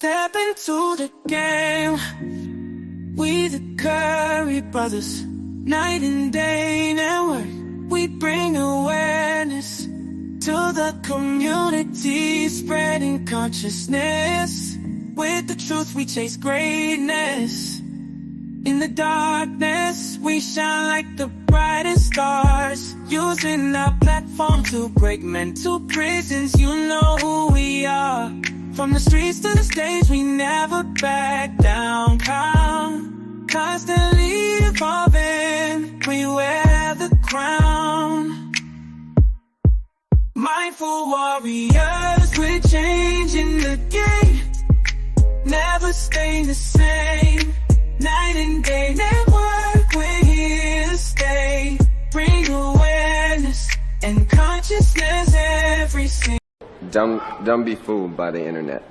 step into the game. We the Curry brothers, night and day network. We bring awareness to the community, spreading consciousness. With the truth we chase greatness. In the darkness we shine like the brightest stars, using our platform to break mental prisons. You know who we are. From the streets to the stage, we never back down. Constantly evolving, we wear the crown. Mindful warriors, we're changing the game. Never stay the same. Night and day network, we're here to stay. Bring awareness and consciousness every single. Don't be fooled by the internet.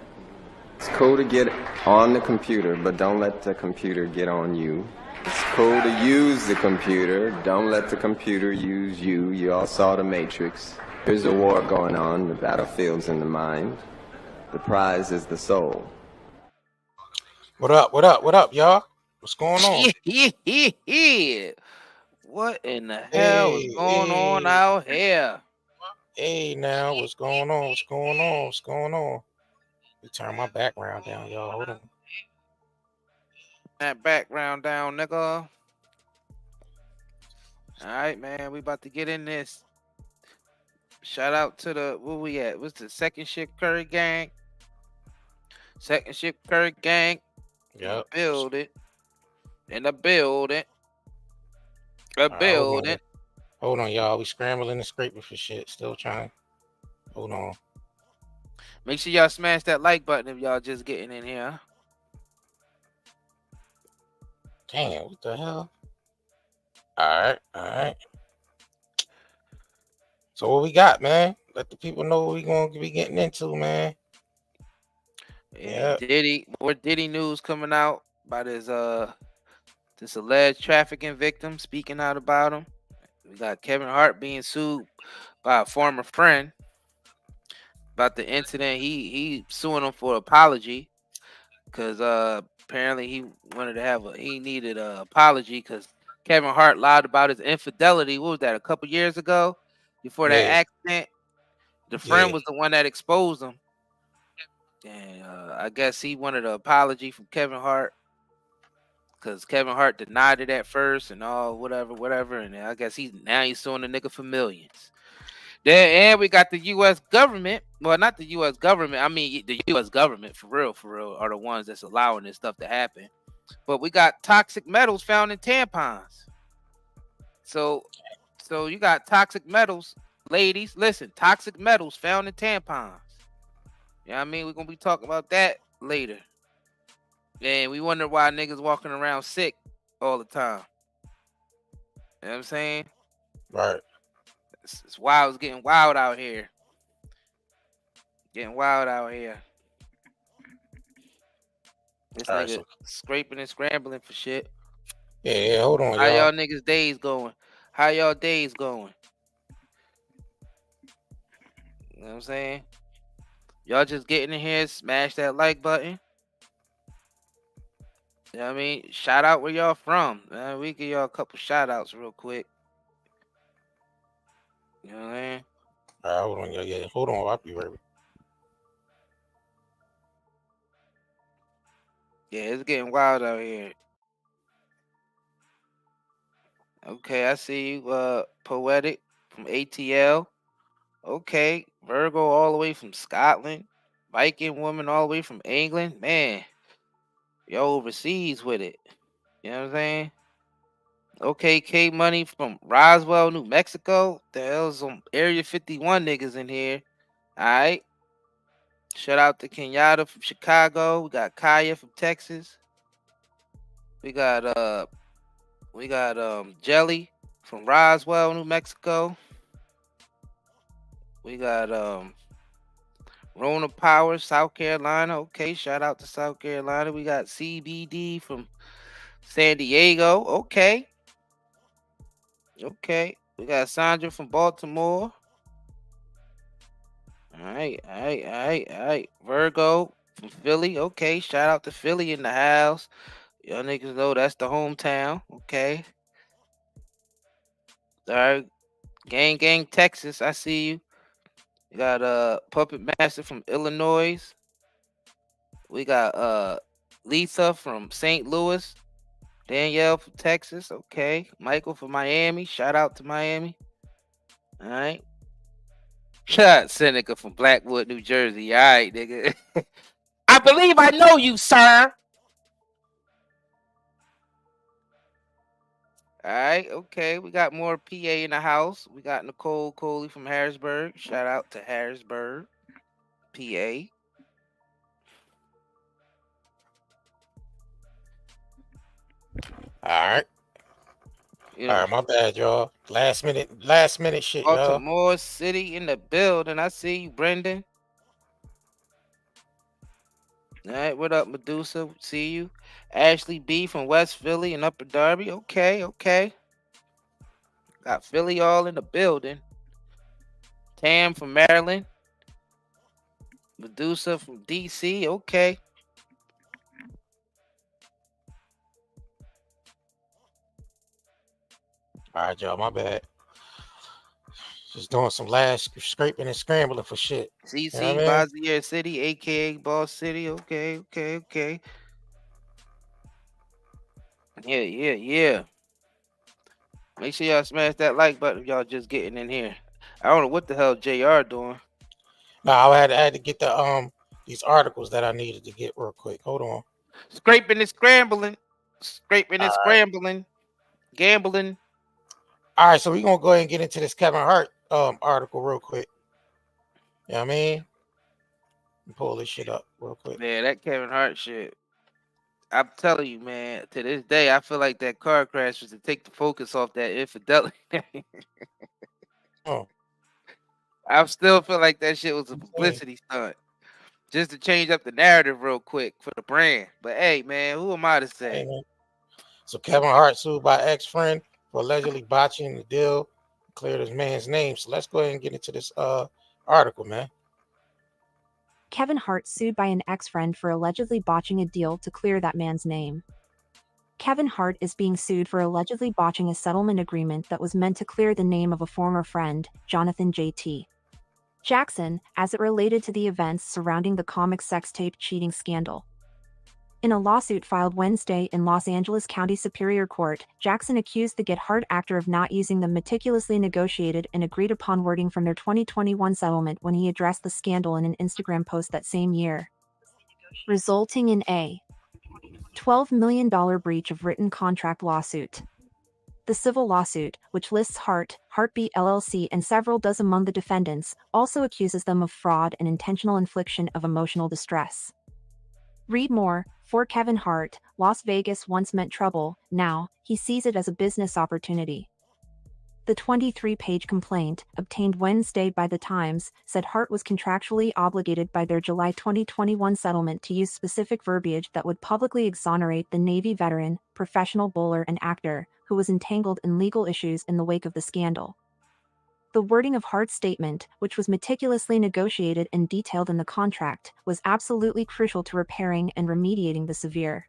It's cool to get on the computer, but don't let the computer get on you. It's cool to use the computer, don't let the computer use you. You all saw The Matrix. There's a war going on, the battlefield's in the mind. The prize is the soul. What up, y'all? What's going on? What in the hell is going on out here? Hey, now, what's going on? What's going on? Let me turn my background down, y'all. Hold on. That background down, nigga. All right, man. We about to get in this. Shout out to the, where we at? What's the Second Shift Curry Gang? Second Shift Curry Gang. Yep. Build it. In the building. Hold on, y'all. We scrambling and scraping for shit. Still trying. Hold on. Make sure y'all smash that like button if y'all just getting in here. Damn, what the hell? All right. So what we got, man? Let the people know what we gonna be getting into, man. Yeah, Diddy, more Diddy news coming out about his this alleged trafficking victim speaking out about him. We got Kevin Hart being sued by a former friend about the incident. He suing him for apology because apparently he needed an apology because Kevin Hart lied about his infidelity. What was that, a couple years ago? Before that accident, the friend was the one that exposed him. And I guess he wanted an apology from Kevin Hart because Kevin Hart denied it at first and all whatever. And I guess he's suing the nigga for millions. Then and we got the U.S. government. Well, not the U.S. government. I mean, the U.S. government for real, are the ones that's allowing this stuff to happen. But we got toxic metals found in tampons. So you got toxic metals, ladies. Listen, toxic metals found in tampons. You know what I mean? We're going to be talking about that later. And we wonder why niggas walking around sick all the time. You know what I'm saying? Right. It's wild. It's getting wild out here. This nigga scraping and scrambling for shit. Yeah, hold on, How y'all niggas days going? How y'all days going? You know what I'm saying? Y'all just getting in here, smash that like button. You know what I mean? Shout out where y'all from. We give y'all a couple shout outs real quick. You know what I mean? All right, hold on, yeah. Hold on, I'll be right back. Yeah, it's getting wild out here. Okay, I see you, Poetic from ATL. Okay, Virgo all the way from Scotland. Viking woman all the way from England. Man, y'all overseas with it. You know what I'm saying? Okay, K Money from Roswell, New Mexico. The hell's some Area 51 niggas in here. All right. Shout out to Kenyatta from Chicago. We got Kaya from Texas. We got Jelly from Roswell, New Mexico. We got Rona Power, South Carolina. Okay, shout out to South Carolina. We got CBD from San Diego. Okay. We got Sandra from Baltimore. All right. Virgo from Philly. Okay, shout out to Philly in the house. Y'all niggas know that's the hometown. Okay. All right. Gang, Texas. I see you. You got Puppet Master from Illinois. We got Lisa from St. Louis. Danielle from Texas. Okay. Michael from Miami. Shout out to Miami. All right. Seneca from Blackwood, New Jersey. All right, nigga. I believe I know you, sir. All right, okay. We got more PA in the house. We got Nicole Coley from Harrisburg. Shout out to Harrisburg, PA. All right. You All know, right, my bad, y'all. Last minute shit, y'all. Baltimore City in the building. I see you, Brendan. All right, what up, Medusa? See you. Ashley B from West Philly and Upper Darby. Okay. Got Philly all in the building. Tam from Maryland. Medusa from DC. Okay. All right, y'all, my bad. Just doing some last scraping and scrambling for shit. CC You know what I mean? Bazier City, aka Boss City. Okay. Yeah. Make sure y'all smash that like button if y'all just getting in here. I don't know what the hell JR doing. No, I had to get the these articles that I needed to get real quick. Hold on. Scraping and scrambling. Gambling. All right, so we're gonna go ahead and get into this Kevin Hart article real quick. You know what I mean? Pull this shit up real quick. Man, that Kevin Hart shit. I'm telling you, man, to this day, I feel like that car crash was to take the focus off that infidelity. Oh. I still feel like that shit was a publicity stunt. Just to change up the narrative real quick for the brand. But hey, man, who am I to say? Hey, so Kevin Hart sued by ex-friend for allegedly botching the deal, cleared his man's name. So let's go ahead and get into this article, man. Kevin Hart sued by an ex-friend for allegedly botching a deal to clear that man's name. Kevin Hart is being sued for allegedly botching a settlement agreement that was meant to clear the name of a former friend, Jonathan J.T. Jackson, as it related to the events surrounding the comic sex tape cheating scandal. In a lawsuit filed Wednesday in Los Angeles County Superior Court, Jackson accused the Get Hard actor of not using the meticulously negotiated and agreed-upon wording from their 2021 settlement when he addressed the scandal in an Instagram post that same year, resulting in a $12 million breach of written contract lawsuit. The civil lawsuit, which lists Heartbeat LLC and several dozen among the defendants, also accuses them of fraud and intentional infliction of emotional distress. Read more. For Kevin Hart, Las Vegas once meant trouble, now, he sees it as a business opportunity. The 23-page complaint, obtained Wednesday by The Times, said Hart was contractually obligated by their July 2021 settlement to use specific verbiage that would publicly exonerate the Navy veteran, professional bowler and actor, who was entangled in legal issues in the wake of the scandal. The wording of Hart's statement, which was meticulously negotiated and detailed in the contract, was absolutely crucial to repairing and remediating the severe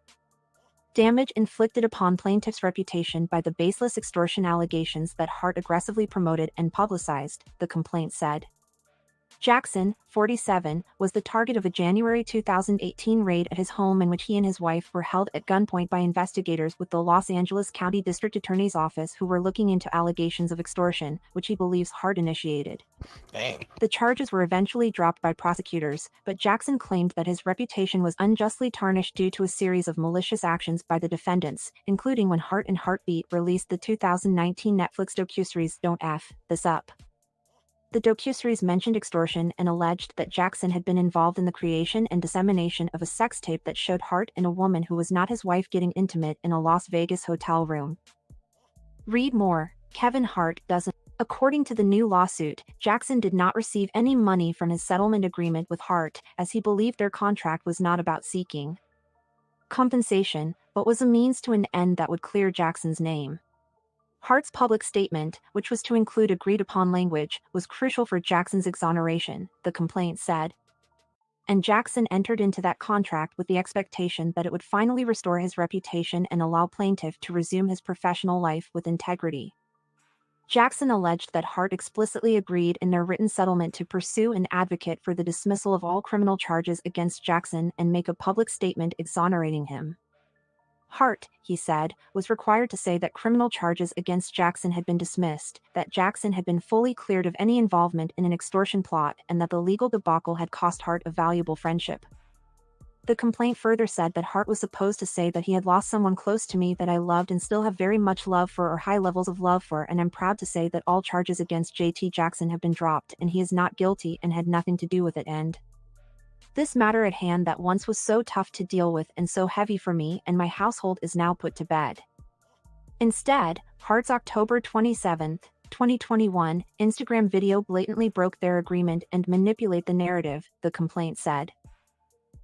damage inflicted upon plaintiff's reputation by the baseless extortion allegations that Hart aggressively promoted and publicized, the complaint said. Jackson, 47, was the target of a January 2018 raid at his home in which he and his wife were held at gunpoint by investigators with the Los Angeles County District Attorney's Office who were looking into allegations of extortion, which he believes Hart initiated. Dang. The charges were eventually dropped by prosecutors, but Jackson claimed that his reputation was unjustly tarnished due to a series of malicious actions by the defendants, including when Hart and Heartbeat released the 2019 Netflix docuseries Don't F This Up. The docuseries mentioned extortion and alleged that Jackson had been involved in the creation and dissemination of a sex tape that showed Hart and a woman who was not his wife getting intimate in a Las Vegas hotel room. Read more. Kevin Hart doesn't. According to the new lawsuit, Jackson did not receive any money from his settlement agreement with Hart, as he believed their contract was not about seeking compensation, but was a means to an end that would clear Jackson's name. Hart's public statement, which was to include agreed-upon language, was crucial for Jackson's exoneration, the complaint said. and Jackson entered into that contract with the expectation that it would finally restore his reputation and allow plaintiff to resume his professional life with integrity. Jackson alleged that Hart explicitly agreed in their written settlement to pursue and advocate for the dismissal of all criminal charges against Jackson and make a public statement exonerating him. Hart, he said, was required to say that criminal charges against Jackson had been dismissed, that Jackson had been fully cleared of any involvement in an extortion plot, and that the legal debacle had cost Hart a valuable friendship. The complaint further said that Hart was supposed to say that he had lost someone close to me that I loved and still have very much love for or high levels of love for, and I'm proud to say that all charges against JT Jackson have been dropped and he is not guilty and had nothing to do with it. And this matter at hand that once was so tough to deal with and so heavy for me and my household is now put to bed. Instead, Hart's October 27, 2021, Instagram video blatantly broke their agreement and manipulate the narrative, the complaint said.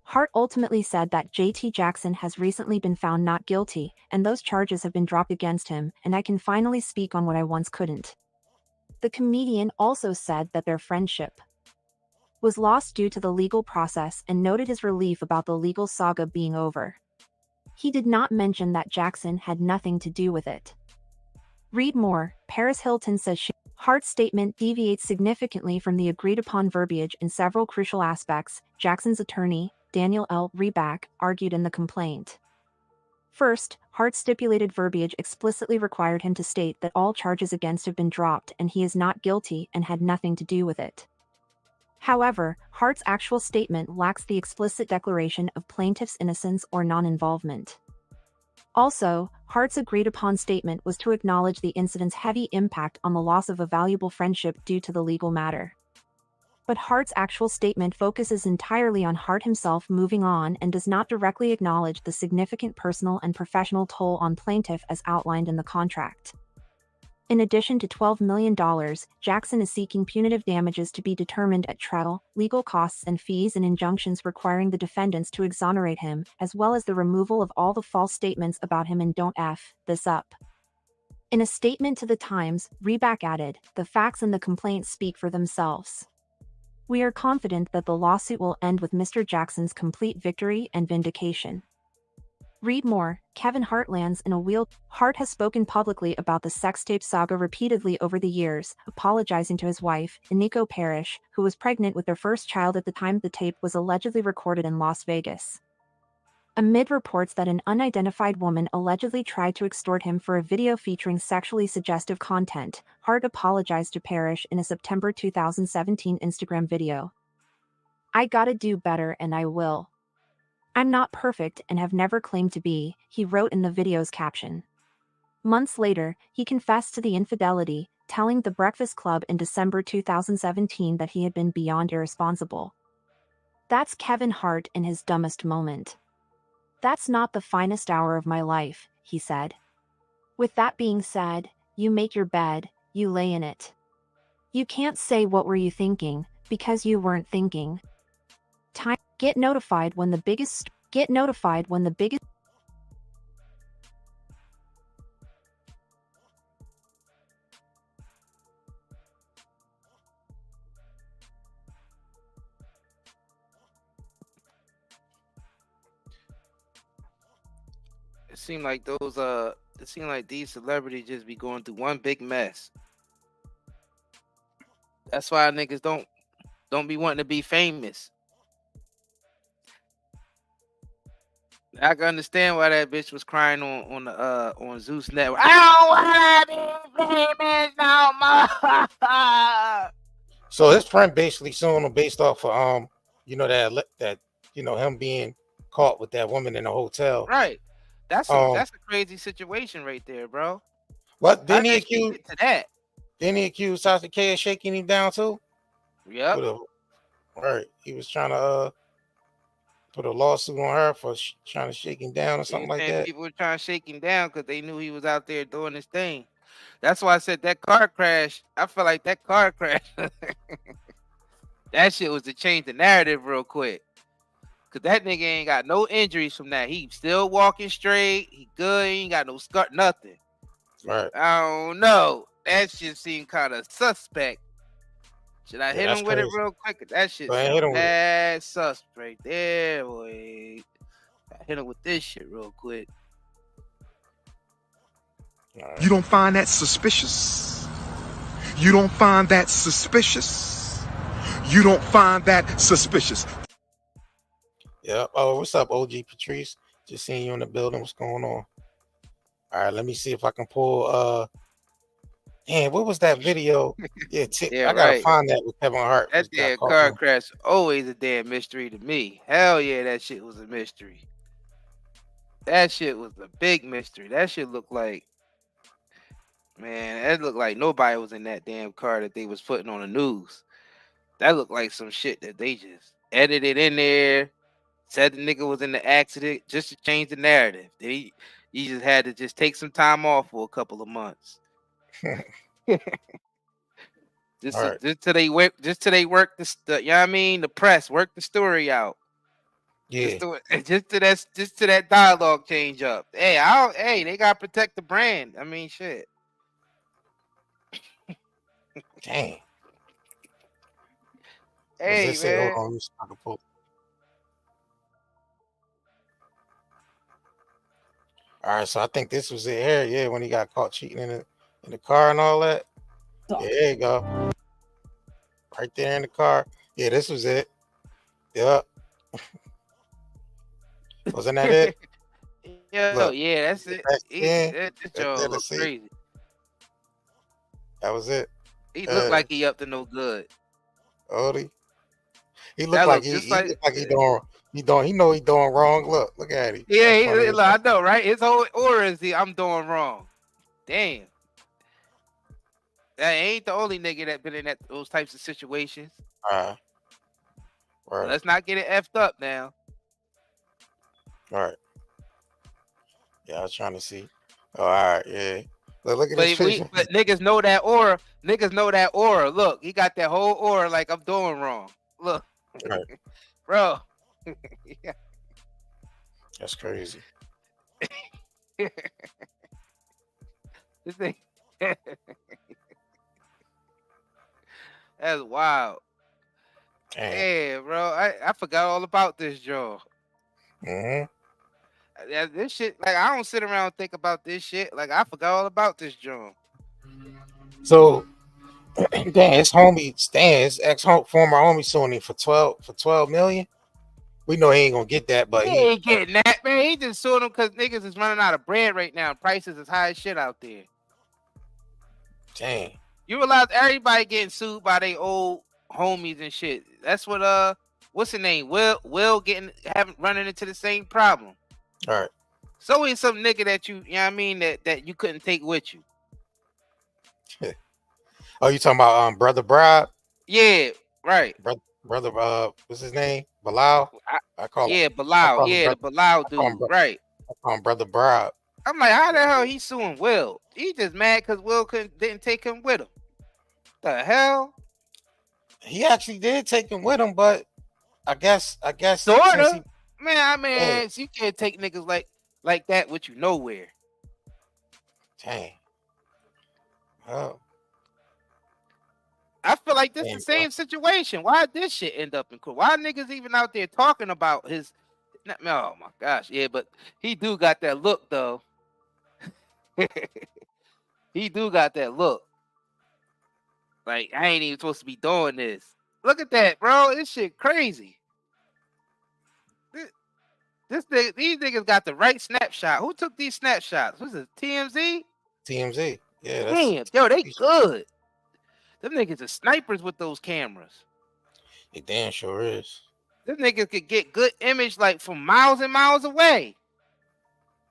Hart ultimately said that JT Jackson has recently been found not guilty, and those charges have been dropped against him, and I can finally speak on what I once couldn't. The comedian also said that their friendship was lost due to the legal process and noted his relief about the legal saga being over. He did not mention that Jackson had nothing to do with it. Read more. Paris Hilton says Hart's statement deviates significantly from the agreed-upon verbiage in several crucial aspects, Jackson's attorney, Daniel L. Reback, argued in the complaint. First, Hart's stipulated verbiage explicitly required him to state that all charges against have been dropped and he is not guilty and had nothing to do with it. However, Hart's actual statement lacks the explicit declaration of plaintiff's innocence or non-involvement. Also, Hart's agreed-upon statement was to acknowledge the incident's heavy impact on the loss of a valuable friendship due to the legal matter. But Hart's actual statement focuses entirely on Hart himself moving on and does not directly acknowledge the significant personal and professional toll on plaintiff as outlined in the contract. In addition to $12 million, Jackson is seeking punitive damages to be determined at trial, legal costs and fees and injunctions requiring the defendants to exonerate him, as well as the removal of all the false statements about him and don't F this up. In a statement to The Times, Reback added, "The facts in the complaint speak for themselves. We are confident that the lawsuit will end with Mr. Jackson's complete victory and vindication." Read more. Kevin Hart lands in a wheel. Hart has spoken publicly about the sex tape saga repeatedly over the years, apologizing to his wife, Iniko Parrish, who was pregnant with their first child at the time the tape was allegedly recorded in Las Vegas. Amid reports that an unidentified woman allegedly tried to extort him for a video featuring sexually suggestive content, Hart apologized to Parrish in a September 2017 Instagram video. "I gotta do better and I will. I'm not perfect and have never claimed to be," he wrote in the video's caption. Months later, he confessed to the infidelity, telling The Breakfast Club in December 2017 that he had been beyond irresponsible. "That's Kevin Hart in his dumbest moment. That's not the finest hour of my life," he said. "With that being said, you make your bed, you lay in it. You can't say what were you thinking, because you weren't thinking. Time. Get notified when the biggest. It seemed like these celebrities just be going through one big mess. That's why niggas don't be wanting to be famous. I can understand why that bitch was crying on Zeus Network. I don't want to be famous no more. So his friend basically suing him based off of that him being caught with that woman in the hotel. Right. That's a crazy situation right there, bro. What? Didn't he accuse Sasha K of shaking him down too? Yep. Right. He was trying to put a lawsuit on her for trying to shake him down or something like that. People were trying to shake him down because they knew he was out there doing his thing. That's why I said that car crash. I feel like that car crash. That shit was to change the narrative real quick. Cause that nigga ain't got no injuries from that. He still walking straight. He good. He ain't got no scar, nothing. Right. I don't know. That shit seemed kind of suspect. Should I Yeah, hit that's him with it crazy. real quick? That shit Go ahead, hit sound him with it. mad sus right there, boy. I hit him with this shit real quick. Right. You don't find that suspicious? You don't find that suspicious? You don't find that suspicious? Yep. Oh, what's up, OG Patrice? Just seeing you in the building. What's going on? All right, let me see if I can pull. Man, what was that video? Yeah, Yeah, I gotta right. find that with Kevin Hart. That damn car crash always a damn mystery to me. Hell yeah, that shit was a mystery. That shit was a big mystery. That shit looked like, man, that looked like nobody was in that damn car that they was putting on the news. That looked like some shit that they just edited in there, said the nigga was in the accident just to change the narrative. You just had to just take some time off for a couple of months. Just till they work the you know what I mean, the press work the story out. Yeah. Just to that dialogue change up. Hey, they gotta protect the brand. I mean, shit. Dang. Hey, man. Hold on, I can pull. All right, so I think this was it here. Yeah, when he got caught cheating in the car and all that. Yeah, there you go. Right there in the car. Yeah, this was it. Yep. Wasn't that it? Look, yeah, that's it. This Joe look crazy. That was it. He looked like he up to no good. Odie. He looked like he know he doing wrong. Look at him. Yeah, I know, right? His whole aura is I'm doing wrong. Damn. That ain't the only nigga that been in those types of situations. Right. Let's not get it effed up now. All right. Yeah, I was trying to see. Oh, all right, yeah. Look at this picture. But niggas know that aura. Niggas know that aura. Look, he got that whole aura like I'm doing wrong. Look. Right. Bro. Yeah. That's crazy. This thing. That's wild. Yeah, bro. I forgot all about this, Joe. This shit, like, I don't sit around and think about this shit. Like, I forgot all about this, Joe. So, his homie Stan, his former homie, suing him for 12 million. We know he ain't gonna get that, but he ain't getting that, man. He just suing him because niggas is running out of bread right now. Prices is high as shit out there. Dang. You realize everybody getting sued by their old homies and shit. That's what what's the name? Will running into the same problem. All right. So he's some nigga that you know what I mean, that you couldn't take with you. Oh, you talking about Brother Bribe? Yeah, right. Brother what's his name? Bilal? I call him. Bilal. Yeah, the Bilal dude. Right. I call him Brother Bribe. I'm like, how the hell he suing Will? He just mad because Will didn't take him with him. The hell? He actually did take him with him, but I guess sorta. Man, you can't take niggas like that with you nowhere. Dang. Oh. I feel like this is the same situation. Why did this shit end up in court? Why niggas even out there talking about his? Oh my gosh, yeah, but he do got that look though. He do got that look. Like, I ain't even supposed to be doing this. Look at that, bro. This shit crazy. These niggas got the right snapshot. Who took these snapshots? Was it TMZ? TMZ. Yeah. Damn, yo, they good. Them niggas are snipers with those cameras. It damn sure is. Them niggas could get good image like from miles and miles away.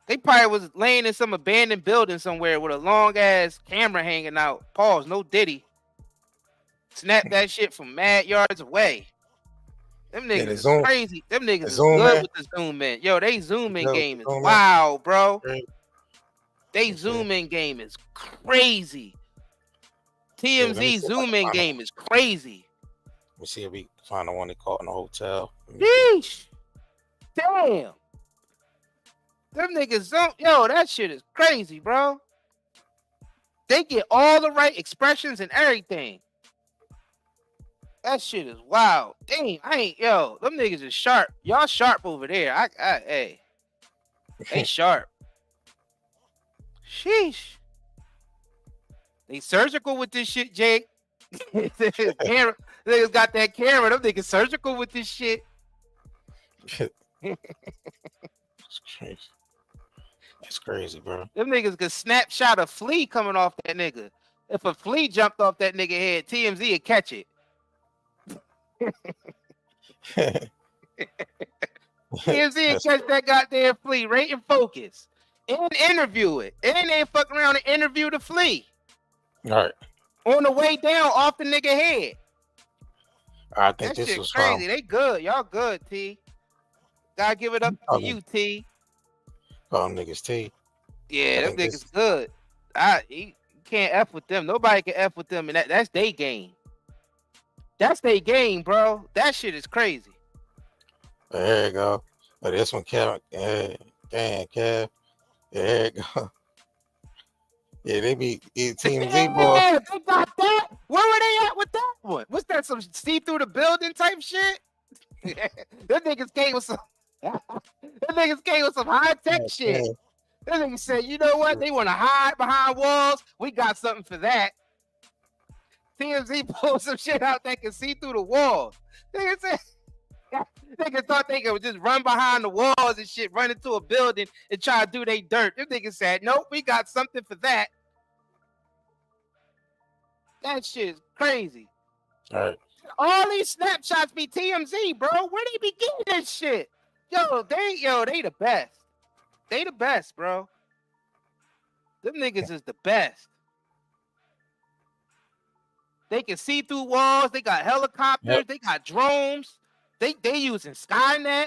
They probably was laying in some abandoned building somewhere with a long ass camera hanging out. Pause, no Diddy. Snap that shit from mad yards away. Them niggas is crazy. Them niggas is good with the zoom in. Yo, they zoom in game is wow, bro. They zoom in game is crazy. TMZ zoom in game is crazy. Let me see if we can find the one they caught in the hotel. Yeesh. Damn. Them niggas zoom. Yo, that shit is crazy, bro. They get all the right expressions and everything. That shit is wild. Damn, them niggas is sharp. Y'all sharp over there. Hey, they sharp. Sheesh. They surgical with this shit, Jake. Camera, niggas got that camera. Them niggas surgical with this shit. It's crazy. That's crazy, bro. Them niggas could snapshot a flea coming off that nigga. If a flea jumped off that nigga head, TMZ would catch it. TMZ would catch that goddamn flea right in focus and interview it. And they fuck around and interview the flea. All right. On the way down off the nigga head. I think that this shit was crazy. They good. Y'all good, T. Gotta give it up to you, T. Call them niggas T. Yeah, them niggas good. You can't F with them. Nobody can F with them, and that's their game. That's their game, bro. That shit is crazy. There you go. But this one, Kevin. Damn, Kev. There you go. Yeah, they be TMZ, boy. Yeah, they got that. Where were they at with that one? What's that? Some see through the building type shit? Them niggas came with some. Them niggas came with some high tech shit. Them niggas said, you know what? They want to hide behind walls. We got something for that. TMZ pulled some shit out that can see through the walls. Niggas said, niggas thought they could just run behind the walls and shit, run into a building and try to do they dirt. Them niggas said, nope, we got something for that. That shit is crazy. All right. All these snapshots be TMZ, bro. Where they be getting this shit? Yo, they the best. They the best, bro. Them niggas is the best. They can see through walls. They got helicopters. Yep. They got drones. They using Skynet.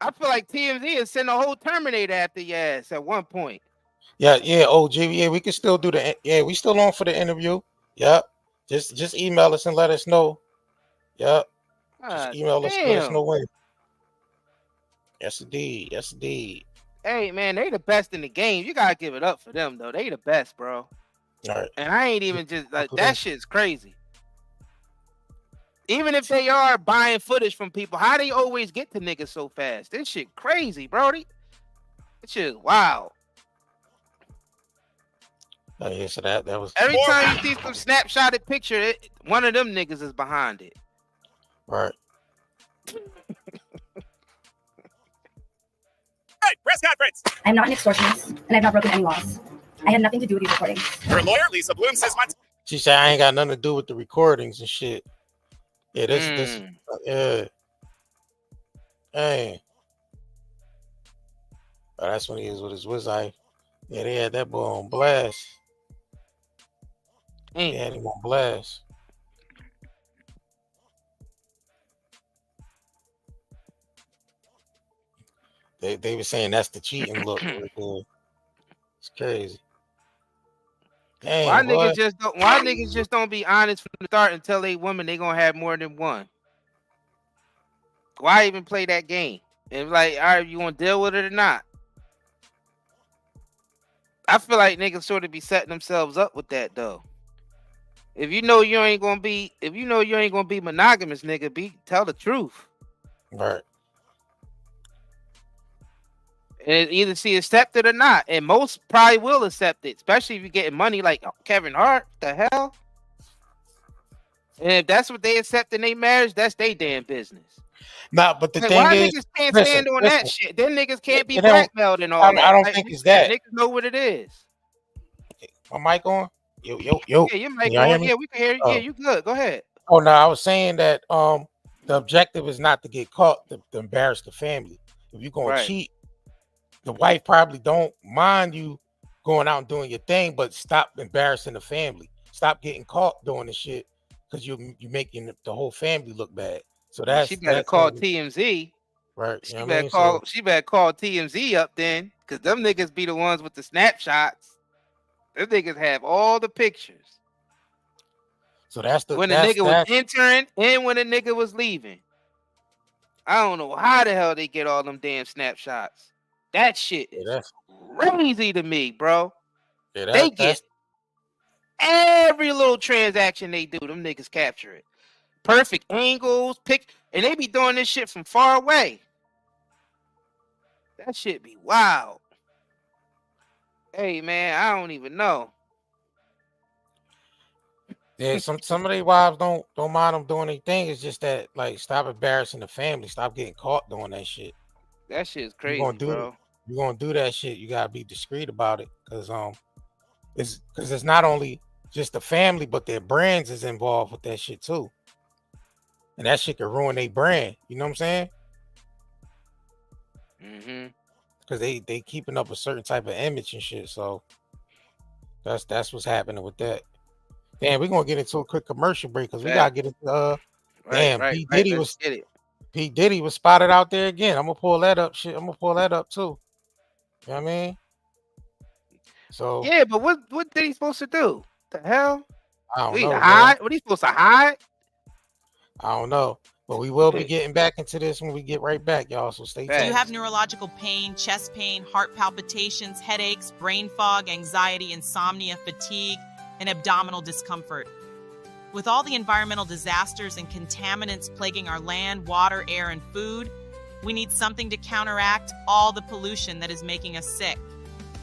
I feel like TMZ is sending a whole Terminator after your ass at one point. Yeah, OG. Yeah, we can still do we still on for the interview. Yep. Just email us and let us know. Yep. Just email us and let us know when. Yes, indeed. Yes, indeed. Hey, man, they the best in the game. You gotta give it up for them, though. They the best, bro. All right. And I ain't even just like that shit's crazy. Even if they are buying footage from people, how they always get to niggas so fast? This shit crazy, bro. This shit is wild. Oh, yeah, so that was every time you see some snapshotted picture, one of them niggas is behind it. Right. Right, press conference. I'm not an extortionist, and I've not broken any laws. I had nothing to do with these recordings. Her lawyer, Lisa Bloom, says my. She said I ain't got nothing to do with the recordings and shit. Yeah, this. Hey. Oh, that's when he was with his Wizai. Yeah, they had that boy on blast. They had him on blast. They were saying that's the cheating look. It's crazy. Dang, why niggas just don't be honest from the start and tell a woman they gonna have more than one? Why even play that game? And like, all right, you want to deal with it or not? I feel like niggas sort of be setting themselves up with that though. If you know you ain't gonna be monogamous, nigga, tell the truth. Right. And either she accept it or not. And most probably will accept it, especially if you're getting money like Kevin Hart. The hell? And if that's what they accept in their marriage, that's their damn business. Nah, but the thing why is, niggas can't stand on that shit? Then niggas can't be blackmailed and all that. I don't think it's that. Niggas know what it is. My mic on? Yo. Yeah, your mic on. Yeah, we can hear you. Yeah, you good. Go ahead. Oh no, I was saying that the objective is not to get caught, to embarrass the family. If you're gonna cheat, the wife probably don't mind you going out and doing your thing, but stop embarrassing the family. Stop getting caught doing the shit because you're making the whole family look bad. So that's she better call TMZ. Right. She better call TMZ up then, because them niggas be the ones with the snapshots. Them niggas have all the pictures. So that's when the nigga was entering and when the nigga was leaving. I don't know how the hell they get all them damn snapshots. That shit is crazy to me, bro. Yeah, Every little transaction they do, them niggas capture it. Perfect angles, and they be doing this shit from far away. That shit be wild. Hey man, I don't even know. Yeah, some of their wives don't mind them doing anything. It's just that, like, stop embarrassing the family. Stop getting caught doing that shit. That shit is You're crazy, bro. You're gonna do that shit. You gotta be discreet about it, because it's not only just the family, but their brands is involved with that shit too, and that shit can ruin their brand. You know what I'm saying? Mm-hmm. Because they keeping up a certain type of image and shit. So that's what's happening with that. Damn, we're gonna get into a quick commercial break because we gotta get into Right. Let's get it. P. Diddy was spotted out there again. I'm gonna pull that up. Shit, I'm gonna pull that up too. You know what I mean? So yeah, but what Diddy supposed to do? The hell? I don't know. Hide? What are you supposed to hide? I don't know. But we will be getting back into this when we get right back, y'all. So stay tuned. Do you have neurological pain, chest pain, heart palpitations, headaches, brain fog, anxiety, insomnia, fatigue, and abdominal discomfort? With all the environmental disasters and contaminants plaguing our land, water, air, and food, we need something to counteract all the pollution that is making us sick.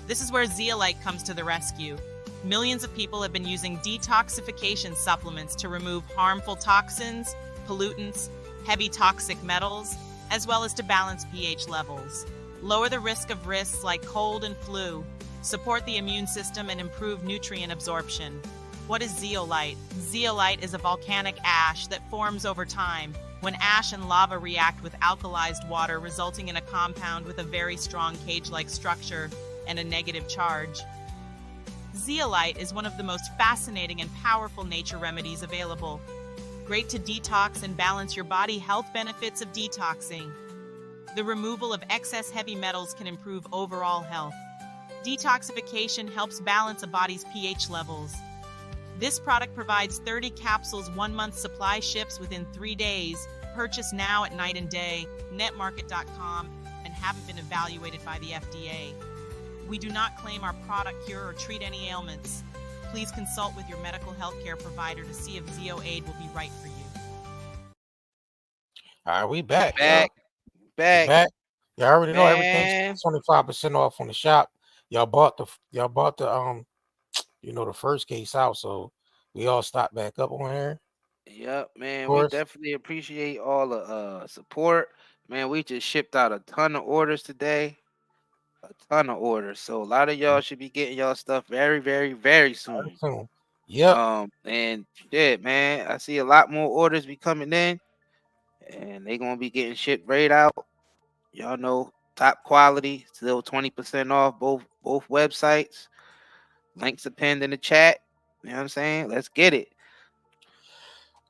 This is where Zeolite comes to the rescue. Millions of people have been using detoxification supplements to remove harmful toxins, pollutants, heavy toxic metals, as well as to balance pH levels. Lower the risk of risks like cold and flu, support the immune system, and improve nutrient absorption. What is zeolite? Zeolite is a volcanic ash that forms over time when ash and lava react with alkalized water, resulting in a compound with a very strong cage-like structure and a negative charge. Zeolite is one of the most fascinating and powerful nature remedies available. Great to detox and balance your body. Health benefits of detoxing. The removal of excess heavy metals can improve overall health. Detoxification helps balance a body's pH levels. This product provides 30 capsules, 1 month supply, ships within 3 days. Purchase now at Night and Day, netmarket.com, and haven't been evaluated by the FDA. We do not claim our product cure or treat any ailments. Please consult with your medical healthcare provider to see if ZeoAid will be right for you. All right, we back. Back. Y'all already know everything's 25% off on the shop. Y'all bought the the first case out, so we all stocked back up on here. Yep, man. We definitely appreciate all the support. Man, we just shipped out a ton of orders today. So a lot of y'all should be getting y'all stuff very, very, very soon. Yep. And shit, man, I see a lot more orders be coming in, and they gonna be getting shit right out. Y'all know, top quality, still 20% off both websites. Links are pinned in the chat. You know what I'm saying? Let's get it.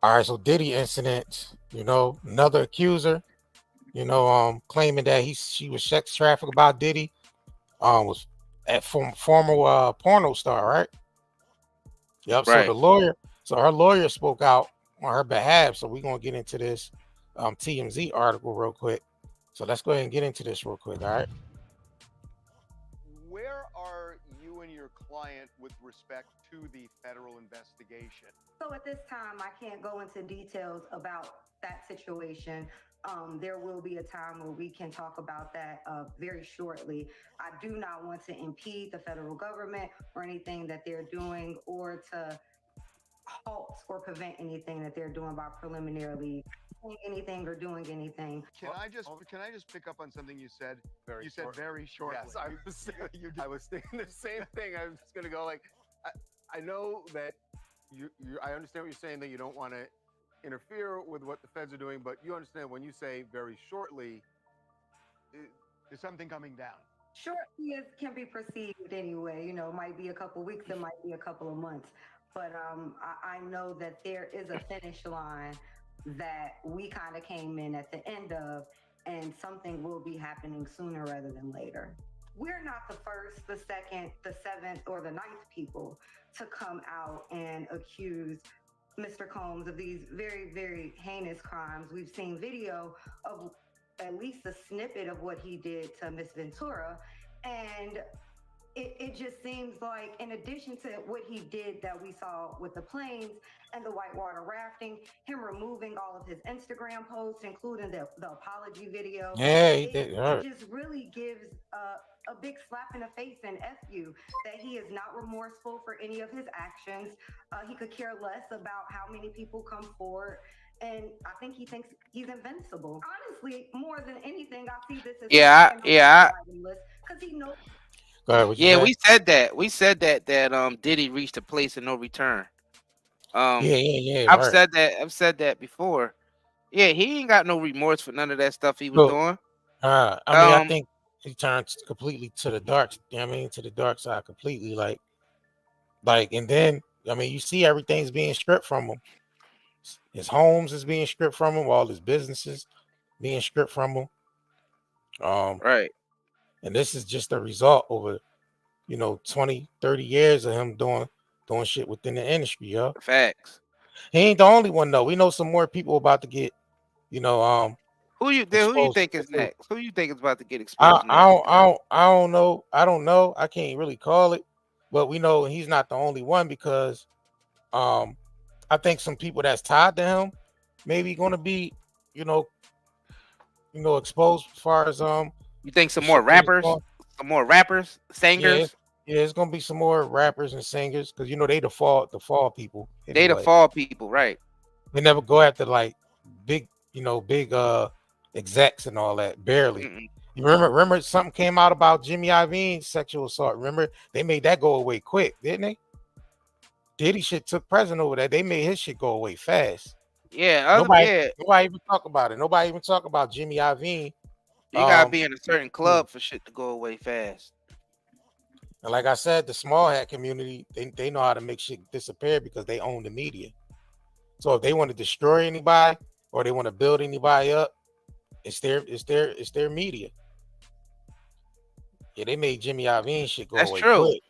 All right, so Diddy incident, another accuser, claiming that she was sex trafficked about Diddy, was at former porno star, right? Yep. Right. So her lawyer spoke out on her behalf. So we're gonna get into this TMZ article real quick. So let's go ahead and get into this real quick. All right. Where are you and your client with respect to the federal investigation? So at this time, I can't go into details about that situation. There will be a time where we can talk about that very shortly. I do not want to impede the federal government or anything that they're doing, or to halt or prevent anything that they're doing by preliminarily saying anything or doing anything. Can I just pick up on something you said? You said very shortly. Yes, I was thinking the same thing. I was just gonna go I know that I understand what you're saying, that you don't want to interfere with what the feds are doing, but you understand when you say very shortly, is something coming down? Shortly can be perceived anyway. It might be a couple of weeks, it might be a couple of months. But I know that there is a finish line that we kind of came in at the end of, and something will be happening sooner rather than later. We're not the first, the second, the seventh, or the ninth people to come out and accuse Mr. Combs of these very, very heinous crimes. We've seen video of at least a snippet of what he did to Miss Ventura, and it just seems like, in addition to what he did that we saw with the planes and the whitewater rafting, him removing all of his Instagram posts, including the apology video, Yeah, he it, did it hurt. just really gives a big slap in the face and F you that he is not remorseful for any of his actions. He could care less about how many people come forward. And I think he thinks he's invincible. Honestly, more than anything, I see this as list because he knows. Go ahead, what you Yeah, say? we said that. We said that Diddy reached a place of no return. Yeah, I've right. said that. I've said that before. Yeah, he ain't got no remorse for none of that stuff he was Look, doing. I mean, I think he turned completely to the dark. You know what I mean, to the dark side completely. And then I mean, you see everything's being stripped from him. His homes is being stripped from him. All his businesses being stripped from him. Right. And this is just a result over 20, 30 years of him doing shit within the industry, yo. Facts. He ain't the only one though. We know some more people about to get, Who you exposed. think is next? Who you think is about to get I, exposed I next? don't I don't I don't know. I don't know. I can't really call it, but we know he's not the only one because I think some people that's tied to him maybe gonna be, you know, exposed as far as You think some the more shit that he's rappers? doing. Some more rappers, Yeah, singers? it's gonna be some more rappers and singers because they the fall people They the anyway. fall people, right? They never go after like big, big execs and all that. Barely. Mm-mm. You remember something came out about Jimmy Iovine's sexual assault. Remember they made that go away quick, didn't they? Diddy shit took precedent over that. They made his shit go away fast. Yeah, Nobody yeah. even talk about it. Nobody even talk about Jimmy Iovine. You gotta be in a certain club for shit to go away fast. And like I said, the small hat community, they know how to make shit disappear because they own the media. So if they want to destroy anybody or they want to build anybody up, it's their media. Yeah, they made Jimmy Iovine shit go That's away true. quick.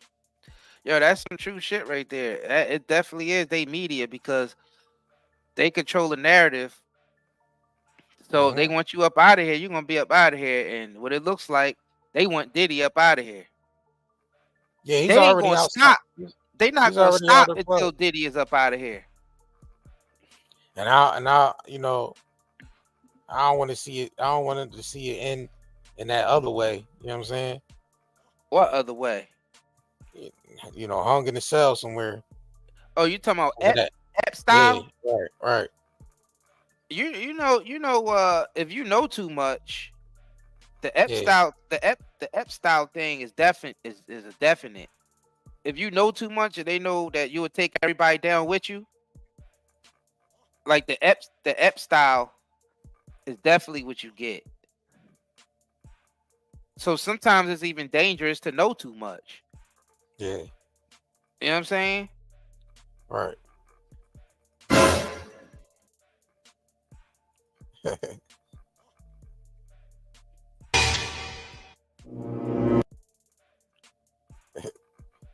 Yo, that's some true shit right there. It definitely is they media because they control the narrative. So they want you up out of here. You're gonna be up out of here. And what it looks like, they want Diddy up out of here. Yeah, he's They ain't already gonna outside. stop. They not He's gonna already out stop of until play. Diddy is up out of here. And I I don't want to see it. I don't want to see it in that other way. You know what I'm saying? What other way? Hung in a cell somewhere. Oh, you talking about Ep style? style? Yeah, right. You know, if you know too much, the Ep style, the Ep style thing is definite is a definite. If you know too much and they know that you would take everybody down with you, like the Ep style is definitely what you get. So sometimes it's even dangerous to know too much. Yeah. You know what I'm saying? Right.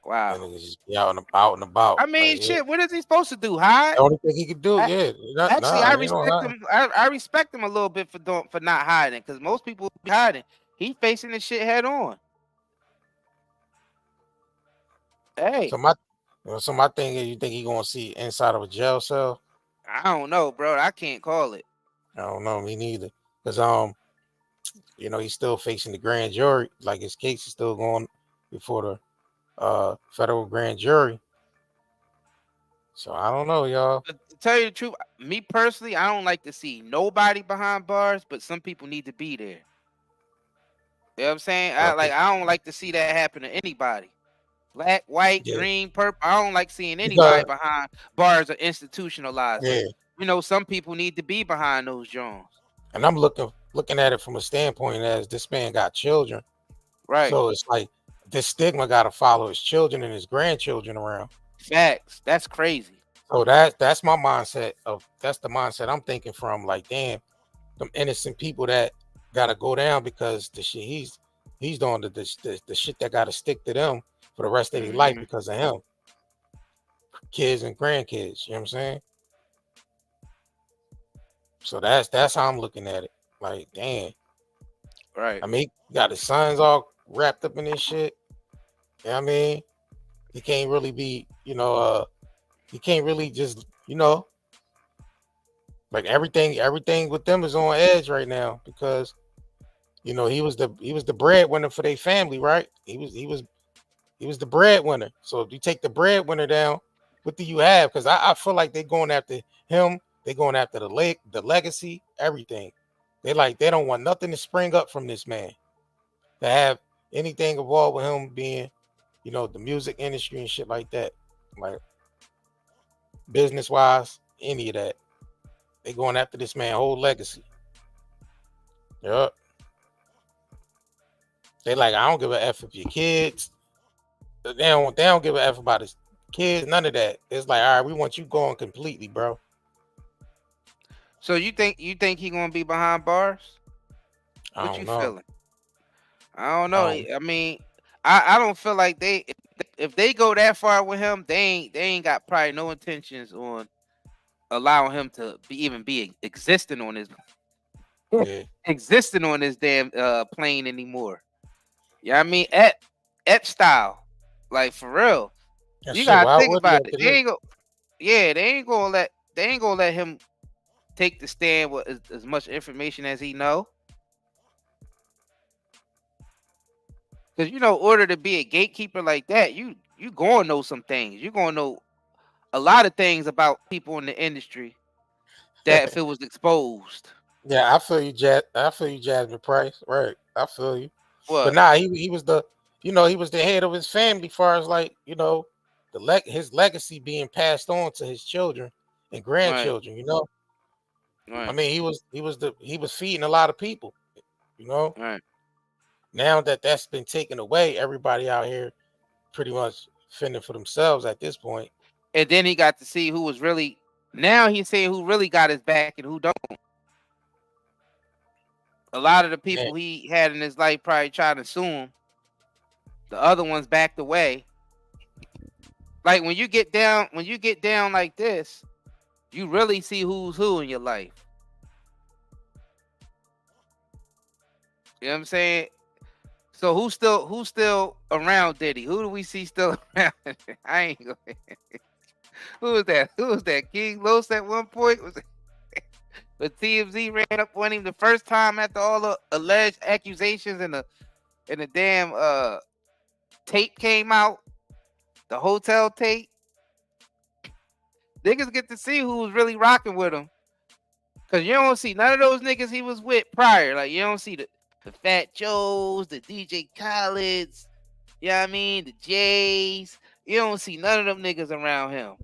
Wow. And just be out and about. I mean, shit. What is he supposed to do? Hide? The only thing he could do, I respect him. I respect him a little bit for not hiding, because most people be hiding. He facing this shit head on. Hey. So my thing is, you think he gonna see inside of a jail cell? I don't know, bro. I can't call it. I don't know, me neither. Because he's still facing the grand jury. Like his case is still going before the federal grand jury. So I don't know, y'all. To tell you the truth, me personally, I don't like to see nobody behind bars, but some people need to be there. You know what I'm saying? I don't like to see that happen to anybody. Black, white, green, purple. I don't like seeing anybody behind bars or institutionalized. Yeah. Some people need to be behind those joints. And I'm looking at it from a standpoint as this man got children. Right. So it's like this stigma got to follow his children and his grandchildren around. Facts. That's crazy. So that's my mindset that's the mindset I'm thinking from. Like, damn, them innocent people that gotta go down because the shit he's doing the shit that gotta stick to them for the rest of their life because of him. Kids and grandkids, you know what I'm saying? So that's how I'm looking at it. Like, damn. Right. I mean, he got his sons all wrapped up in this shit. You know what I mean? He can't really be, he can't really just, like everything with them is on edge right now because he was the breadwinner for their family, right? He was the breadwinner. So if you take the breadwinner down, what do you have? Because I feel like they're going after him. They're going after the legacy, everything. They don't want nothing to spring up from this man to have anything involved with him being, the music industry and shit like that. Like business wise, any of that. They going after this man whole legacy. Yep. They like, I don't give a F of your kids. They don't give a F about his kids, none of that. It's like, all right, we want you going completely, bro. So you think he gonna be behind bars? What you feeling? I don't know. I mean, I don't feel like if they go that far with him, they ain't got probably no intentions on allowing him to even be existing on his existing on this damn plane anymore. Yeah, I mean, Ep style, like for real. You gotta think about it. They ain't gonna let him take the stand with as much information as he know. Because order to be a gatekeeper like that, you gonna know some things. You gonna know a lot of things about people in the industry that if it was exposed. Yeah, I feel you, Jasmine Price. Right, I feel you. What? But nah, he was the he was the head of his family, as far as like his legacy being passed on to his children and grandchildren. Right. I mean, he was feeding a lot of people. Right. Now that's been taken away, everybody out here pretty much fending for themselves at this point. And then he got to see who was really. Now he's saying who really got his back and who don't. A lot of the people he had in his life probably tried to sue him. The other ones backed away. Like when you get down like this, you really see who's who in your life. You know what I'm saying? So who's still around Diddy? Who do we see still around? I ain't going. Who was that? Who was that? King Los at one point was. But TMZ ran up on him the first time after all the alleged accusations and the damn tape came out, the hotel tape. Niggas get to see who was really rocking with him. Cause you don't see none of those niggas he was with prior. Like you don't see the Fat Joes, the DJ Khaled's, you know what I mean? The Jays. You don't see none of them niggas around him.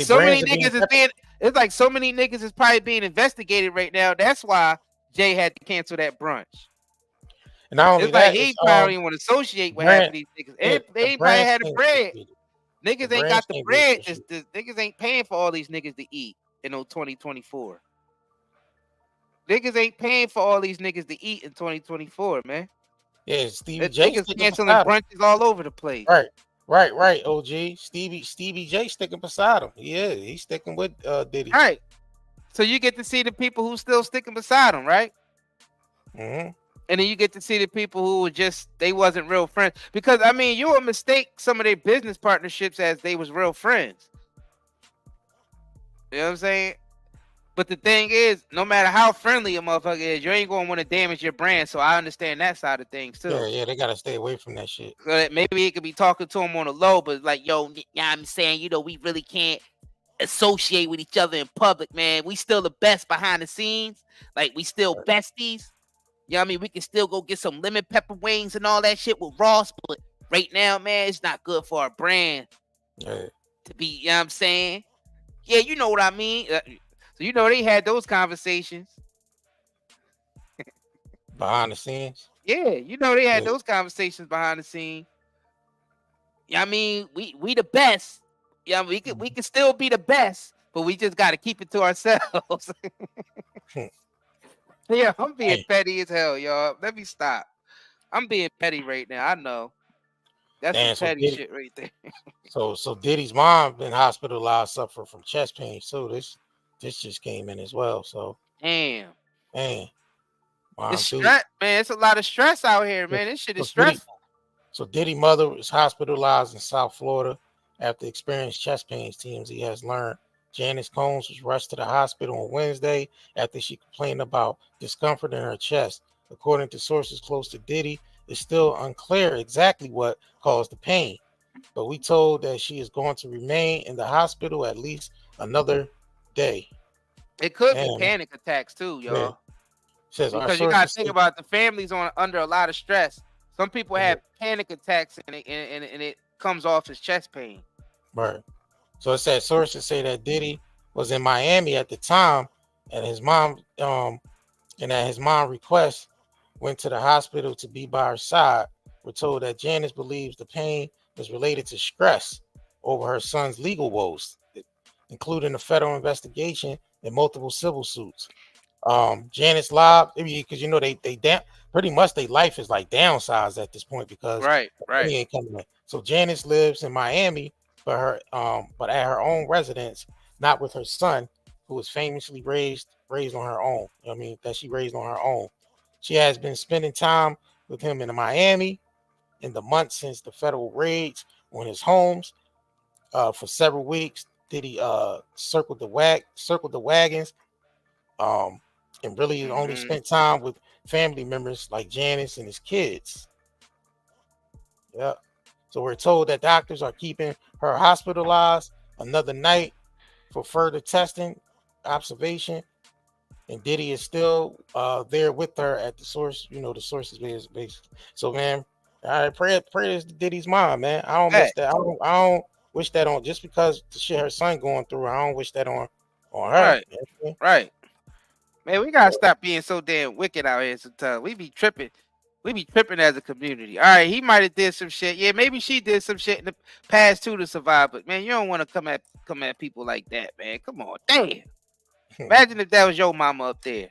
So many niggas is being. It's like so many niggas is probably being investigated right now. That's why Jay had to cancel that brunch. And not only it's that, like he probably want to associate with half of these niggas. They probably had the bread. Niggas ain't got the bread. The niggas ain't paying for all these niggas to eat in 2024. Niggas ain't paying for all these niggas to eat in 2024, man. Yeah, Stevie J niggas canceling brunches all over the place. Right, OG. Stevie J sticking beside him. Yeah, he's sticking with Diddy. Right. So you get to see the people who still sticking beside him, right? Mm-hmm. And then you get to see the people who were they wasn't real friends. Because I mean, you would mistake some of their business partnerships as they was real friends. You know what I'm saying? But the thing is, no matter how friendly a motherfucker is, you ain't gonna want to damage your brand. So I understand that side of things too. Yeah, they gotta stay away from that shit. So that maybe he could be talking to him on the low, but like, yo, I'm saying, we really can't associate with each other in public, man. We still the best behind the scenes. Like we still besties. You know what I mean? We can still go get some lemon pepper wings and all that shit with Ross, but right now, man, it's not good for our brand to be, you know what I'm saying? Yeah, you know what I mean? So, they had those conversations. Behind the scenes? Yeah, they had those conversations behind the scenes. Yeah, I mean, we the best. Yeah, we can still be the best, but we just got to keep it to ourselves. Yeah, I'm being petty as hell, y'all. Let me stop. I'm being petty right now. I know. That's some petty shit right there. So Diddy's mom been hospitalized, suffering from chest pain. So this just came in as well. So damn. Wow, it's stress, man. It's a lot of stress out here, man. This shit is stressful. So Diddy's mother was hospitalized in South Florida after experiencing chest pains. TMZ has learned Janice Combs was rushed to the hospital on Wednesday after she complained about discomfort in her chest. According to sources close to Diddy, it's still unclear exactly what caused the pain, but we told that she is going to remain in the hospital at least another day. It could be Damn, panic attacks too, yeah. y'all. Says our Because you gotta sources think say, about the families under a lot of stress. Some people yeah, have panic attacks and it comes off as chest pain. right. So it said sources say that Diddy was in Miami at the time, and his mom, and at his mom request, went to the hospital to be by her side. We're told that Janice believes the pain is related to stress over her son's legal woes, including a federal investigation and multiple civil suits. Janice Lobb, because they pretty much their life is like downsized at this point because Right. money ain't coming in. So Janice lives in Miami, but at her own residence, not with her son, who was famously raised on her own. I mean, that she raised on her own. She has been spending time with him in Miami in the months since the federal raids on his homes. For several weeks, Diddy circled the wagons, and really only spent time with family members like Janice and his kids. Yeah. So we're told that doctors are keeping her hospitalized another night for further testing, observation, and Diddy is still there with her at the source. The source is basically. So man, all right, pray is Diddy's mom, man. I don't wish that. I don't wish that on just because the shit her son going through. I don't wish that on her. Right. Right. Man, we gotta stop being so damn wicked out here sometimes. We be tripping. We be tripping as a community. All right, he might have did some shit. Yeah, maybe she did some shit in the past too to survive. But man, you don't want to come at people like that, man. Come on, damn. Imagine if that was your mama up there.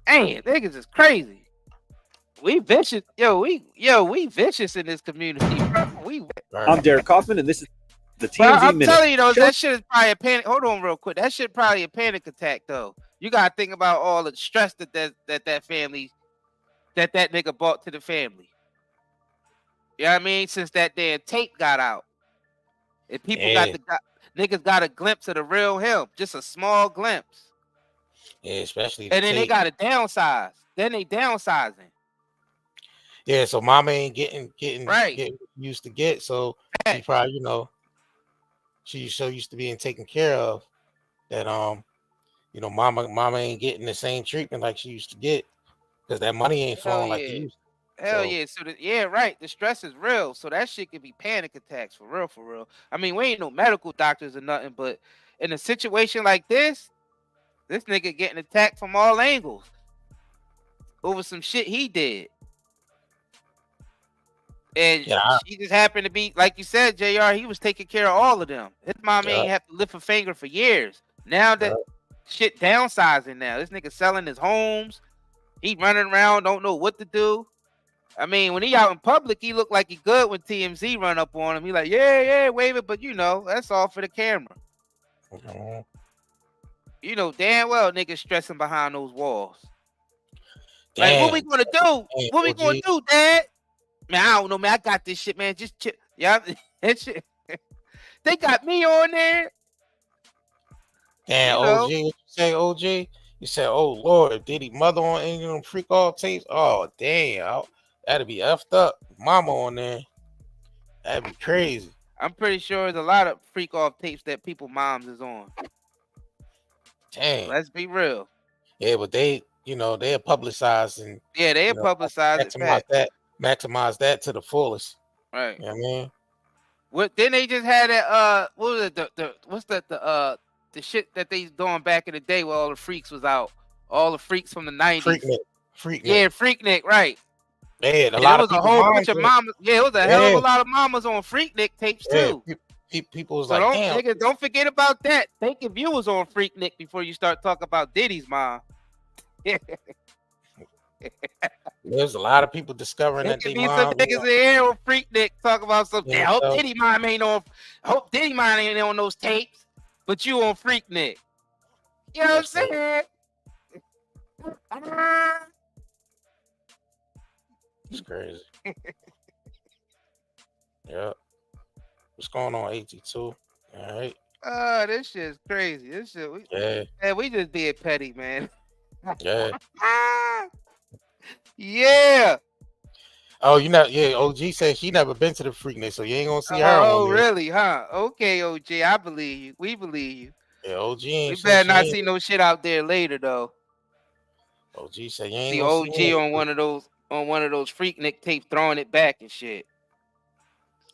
Damn, niggas is crazy. We vicious, we vicious in this community. I'm Derek Kaufman, and this is the TMZ Well, I'm Minute. telling you though, that shit is probably a panic. Hold on, real quick. That shit probably a panic attack though. You gotta think about all the stress that family, that nigga brought to the family. You know what I mean? Since that damn tape got out, and people niggas got a glimpse of the real him, just a small glimpse. Yeah, especially. And then they got to downsize. Then they downsizing. Yeah, so mama ain't getting right. Used to get. So she probably, she's so used to being taken care of that mama ain't getting the same treatment like she used to get because that money ain't flowing like it used to. Hell yeah. So right. The stress is real. So that shit could be panic attacks for real, for real. I mean, we ain't no medical doctors or nothing, but in a situation like this nigga getting attacked from all angles over some shit he did. And she just happened to be, like you said, JR, he was taking care of all of them. His mom ain't have to lift a finger for years. Now that shit downsizing now. This nigga selling his homes. He running around, don't know what to do. I mean, when he out in public, he look like he good when TMZ run up on him. He like, yeah, wave it, but that's all for the camera. You know damn well niggas stressing behind those walls. Damn. Like, what we gonna do? What we gonna do, Dad? Man, I don't know, man. I got this shit, man. Just chill. Yeah, that shit. They got me on there. Damn, OG. What you say, OG? You said, oh Lord, Diddy mother on any of them freak off tapes? Oh damn, that'd be effed up. Mama on there. That'd be crazy. I'm pretty sure there's a lot of freak off tapes that people moms is on. Damn. Let's be real. Yeah, but they are publicized and they publicize maximize that to the fullest. Right. You know what I mean? What then they just had that what was it what's that the shit that they doing back in the day where all the freaks was out. All the freaks from the 90s. Freaknik. Yeah, Freaknik, right. Yeah, a lot of a whole bunch of mamas. Yeah, it was a hell of a lot of mamas on Freaknik tapes too. People was so like, damn. Niggas, don't forget about that. Think if you was on Freaknik before you start talking about Diddy's mom. There's a lot of people discovering that they mom. Some niggas in here on Freaknik talk about something. I hope Diddy mom ain't on. Hope Diddy mom ain't on those tapes, but you on Freaknik. You know what I'm saying? It's crazy. Yeah. What's going on, 82? All right. This shit's crazy. This shit, we just being petty, man. Yeah. Yeah. Oh, you know, yeah. OG said she never been to the Freaknik, so you ain't gonna see her on Oh, there. really? Huh? Okay, OG, I believe you. We believe you. Yeah, OG ain't We say better she not ain't. see no shit out there later, though. OG said you ain't See gonna OG see on one of those Freaknik tapes throwing it back and shit.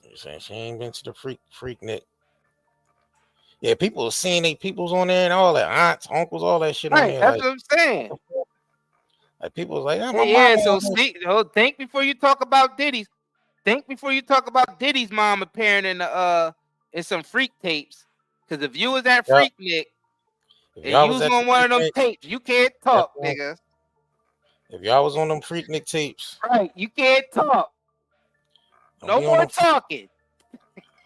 You saying she ain't been to the Freaknik. Yeah, people are seeing they peoples on there and all that, aunts, uncles, all that shit on Right, there. that's Like, what I'm saying. like people was like, oh, my Yeah, mama. so think before you talk about Diddy's. Think before you talk about Diddy's mom appearing in some freak tapes. Because if you was at Freaknik and you was on one of them tapes, you can't talk, nigga. If y'all was on them Freaknik tapes, right? You can't talk. No more talking.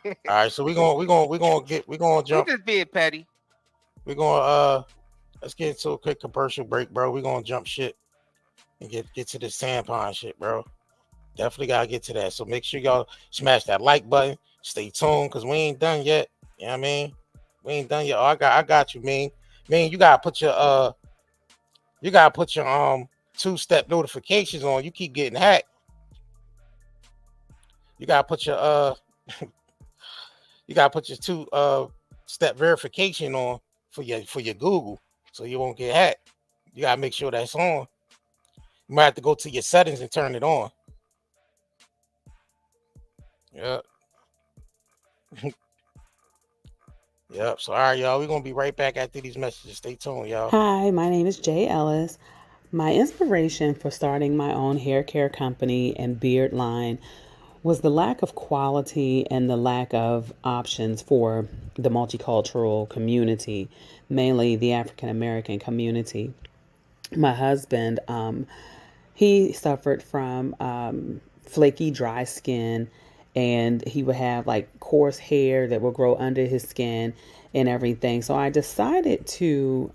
All right, so we're gonna jump. We just being petty. We're gonna let's get into a quick commercial break, bro. We're gonna jump shit and get to the tampon shit, bro. Definitely gotta get to that. So make sure y'all smash that like button. Stay tuned because we ain't done yet. You know what I mean? We ain't done yet. Oh, I got you, man. Man, you gotta put your two-step notifications on. You keep getting hacked. You gotta put your two-step verification on for your Google so you won't get hacked. You gotta make sure that's on. You might have to go to your settings and turn it on. Yep. Yep. So all right, y'all. We're gonna be right back after these messages. Stay tuned, y'all. Hi, my name is Jay Ellis. My inspiration for starting my own hair care company and beard line was the lack of quality and the lack of options for the multicultural community, mainly the African American community. My husband, he suffered from flaky, dry skin, and he would have like coarse hair that would grow under his skin and everything. So I decided to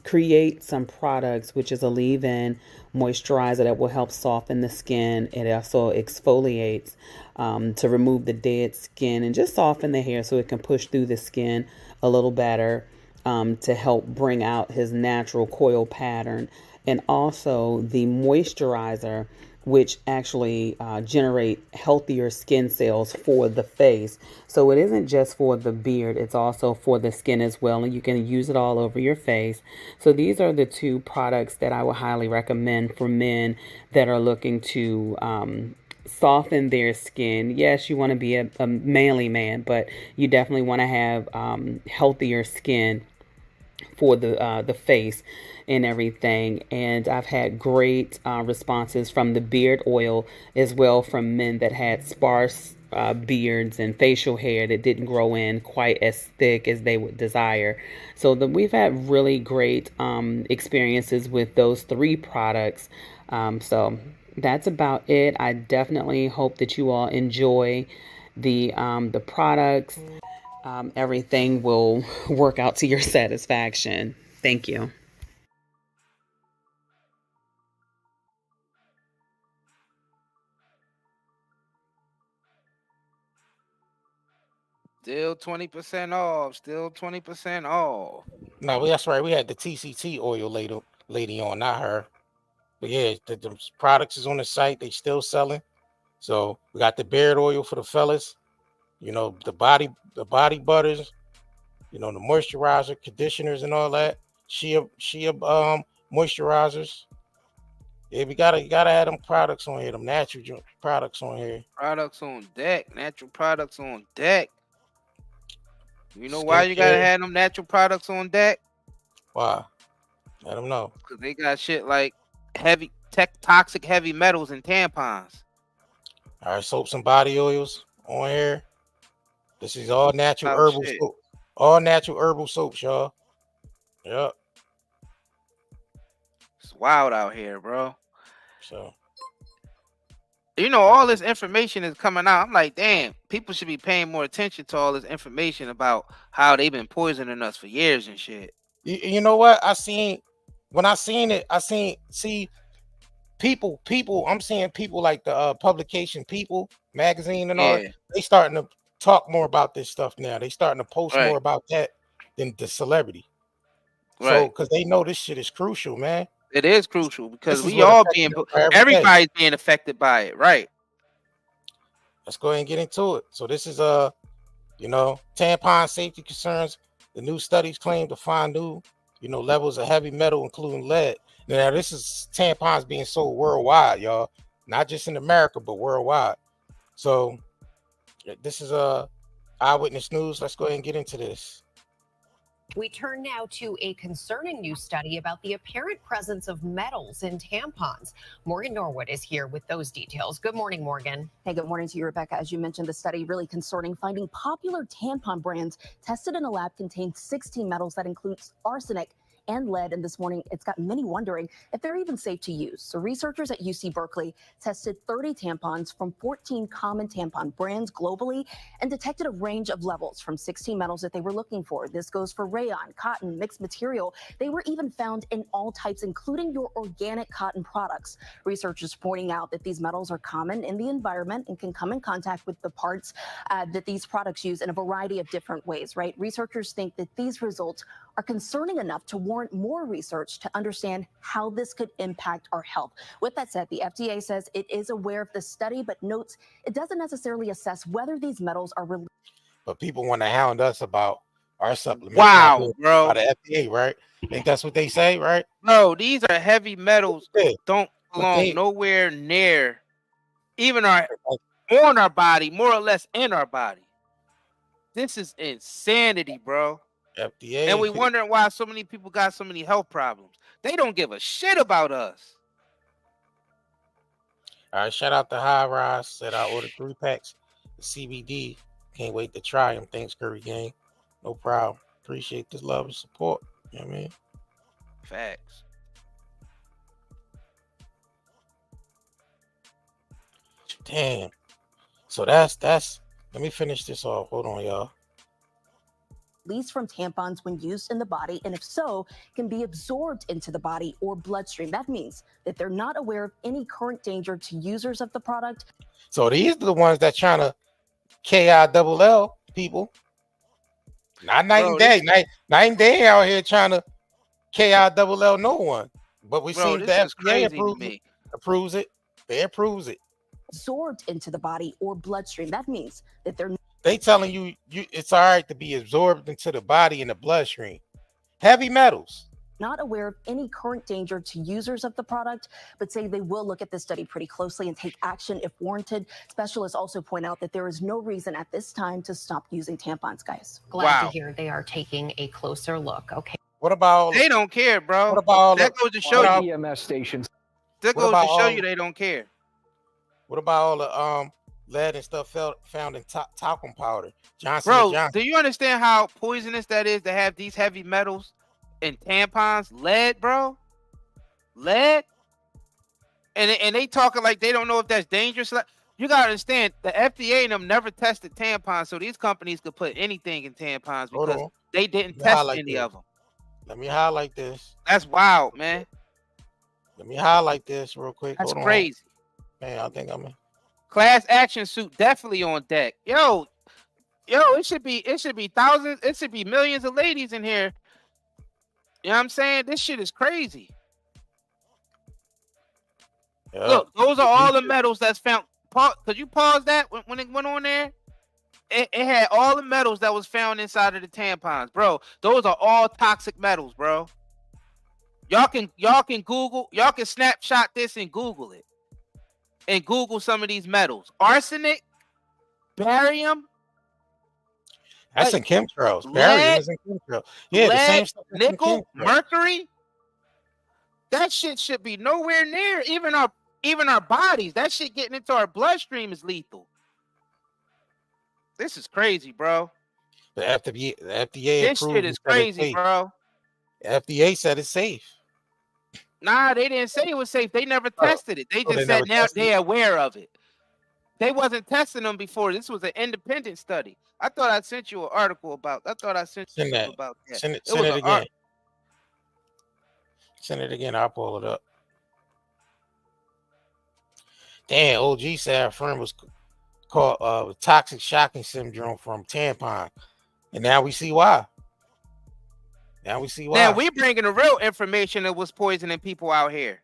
create some products, which is a leave-in moisturizer that will help soften the skin. It also exfoliates to remove the dead skin and just soften the hair so it can push through the skin a little better to help bring out his natural coil pattern. And also the moisturizer, which actually generate healthier skin cells for the face. So it isn't just for the beard, it's also for the skin as well, and you can use it all over your face. So these are the two products that I would highly recommend for men that are looking to soften their skin. Yes, you want to be a manly man, but you definitely want to have healthier skin for the face and everything. And I've had great responses from the beard oil as well from men that had sparse beards and facial hair that didn't grow in quite as thick as they would desire. So we've had really great experiences with those three products. So that's about it. I definitely hope that you all enjoy the products. Everything will work out to your satisfaction. Thank you. Still 20% off. Still 20% off. No, that's right. We had the TCT oil lady on, not her. But yeah, the products is on the site. They still selling. So we got the beard oil for the fellas. You know, the body butters. You know, the moisturizer, conditioners, and all that. Shea moisturizers. Yeah, you gotta have them products on here. Them natural products on here. Products on deck. Natural products on deck. You know why you Skincare. gotta have them natural products on deck? Why? Let them know. Because they got shit like toxic heavy metals and tampons. All right, soaps and body oils on here. This is all natural herbal soap. All natural herbal soaps, y'all. Yep. It's wild out here, bro. So, you know, all this information is coming out. I'm like, damn, people should be paying more attention to all this information about how they've been poisoning us for years and shit. You know what? When I seen it, see, people, I'm seeing people like the publication People magazine and all. Yeah. They starting to talk more about this stuff now. They starting to post more Right. about that than the celebrity. So, Right. because they know this shit is crucial, man. It is crucial because This is we what all affects being, them every day. everybody's being affected by it. Right. Let's go ahead and get into it. So this is you know, tampon safety concerns. The new studies claim to find new, you know, levels of heavy metal, including lead. Now, this is tampons being sold worldwide, y'all, not just in America, but worldwide. So this is Eyewitness News. Let's go ahead and get into this. We turn now to a concerning new study about the apparent presence of metals in tampons. Morgan Norwood is here with those details. Good morning, Morgan. Hey, good morning to you, Rebecca. As you mentioned, the study really concerning, finding popular tampon brands tested in a lab contained 16 metals that includes arsenic and lead. And this morning, it's got many wondering if they're even safe to use. So researchers at UC Berkeley tested 30 tampons from 14 common tampon brands globally and detected a range of levels from 16 metals that they were looking for. This goes for rayon, cotton, mixed material. They were even found in all types, including your organic cotton products. Researchers pointing out that these metals are common in the environment and can come in contact with the parts that these products use in a variety of different ways, right? Researchers think that these results are concerning enough to warrant more research to understand how this could impact our health. With that said, the FDA says it is aware of the study, but notes it doesn't necessarily assess whether these metals are related. But people want to hound us about our supplements. Wow, bro. By the FDA, right? I think that's what they say, right? No, these are heavy metals. Yeah. Don't belong nowhere near, even on our body, more or less in our body. This is insanity, bro. FDA. And we wondering why so many people got so many health problems. They don't give a shit about us. All right, shout out to High Rise. Said I ordered 3 packs of CBD. Can't wait to try them. Thanks, Curry Gang. No problem. Appreciate this love and support. You know what I mean? Facts. Damn. So that's let me finish this off. Hold on, y'all. Least from tampons when used in the body, and if so, can be absorbed into the body or bloodstream. That means that they're not aware of any current danger to users of the product. So these are the ones that trying to KILL people. Not night and day. Night and day out here trying to KILL no one. But we see the FDA approves it. They approves it. Absorbed into the body or bloodstream. That means that they're They telling you it's all right to be absorbed into the body and the bloodstream. Heavy metals. Not aware of any current danger to users of the product, but say they will look at this study pretty closely and take action if warranted. Specialists also point out that there is no reason at this time to stop using tampons, guys. Glad to hear they are taking a closer look. Okay. What about they don't care, bro? What about that goes to show you EMS stations? That goes to show you they don't care. What about all the lead and stuff found in talcum powder? Johnson. Do you understand how poisonous that is to have these heavy metals in tampons? Lead, bro. Lead. And they talking like they don't know if that's dangerous. You gotta understand, the FDA and them never tested tampons, so these companies could put anything in tampons because they didn't test any of them. Let me highlight this. That's wild, man. Let me highlight this real quick. That's crazy. Man, I think I'm in. Class action suit definitely on deck. Yo, it should be thousands, it should be millions of ladies in here. You know what I'm saying? This shit is crazy. Yeah. Look, those are all the metals that's found. Could you pause that when it went on there? It had all the metals that was found inside of the tampons, bro. Those are all toxic metals, bro. Y'all can Google, y'all can snapshot this and Google it. And Google some of these metals. Arsenic, barium. That's in chemtrails. Barium is in chemtrails. Yeah, the same stuff. Nickel, mercury. That shit should be nowhere near even our bodies. That shit getting into our bloodstream is lethal. This is crazy, bro. The FDA this shit is crazy, bro. The FDA said it's safe. Nah, they didn't say it was safe. They never tested it. They just said now they're aware of it. They wasn't testing them before. This was an independent study. I thought I sent you an article about. I thought I sent you about that. Send it again. Send it again. I'll pull it up. Damn, OG said our friend was called toxic shocking syndrome from tampon. And now we see why. Now we see why. Now we bringing the real information that was poisoning people out here.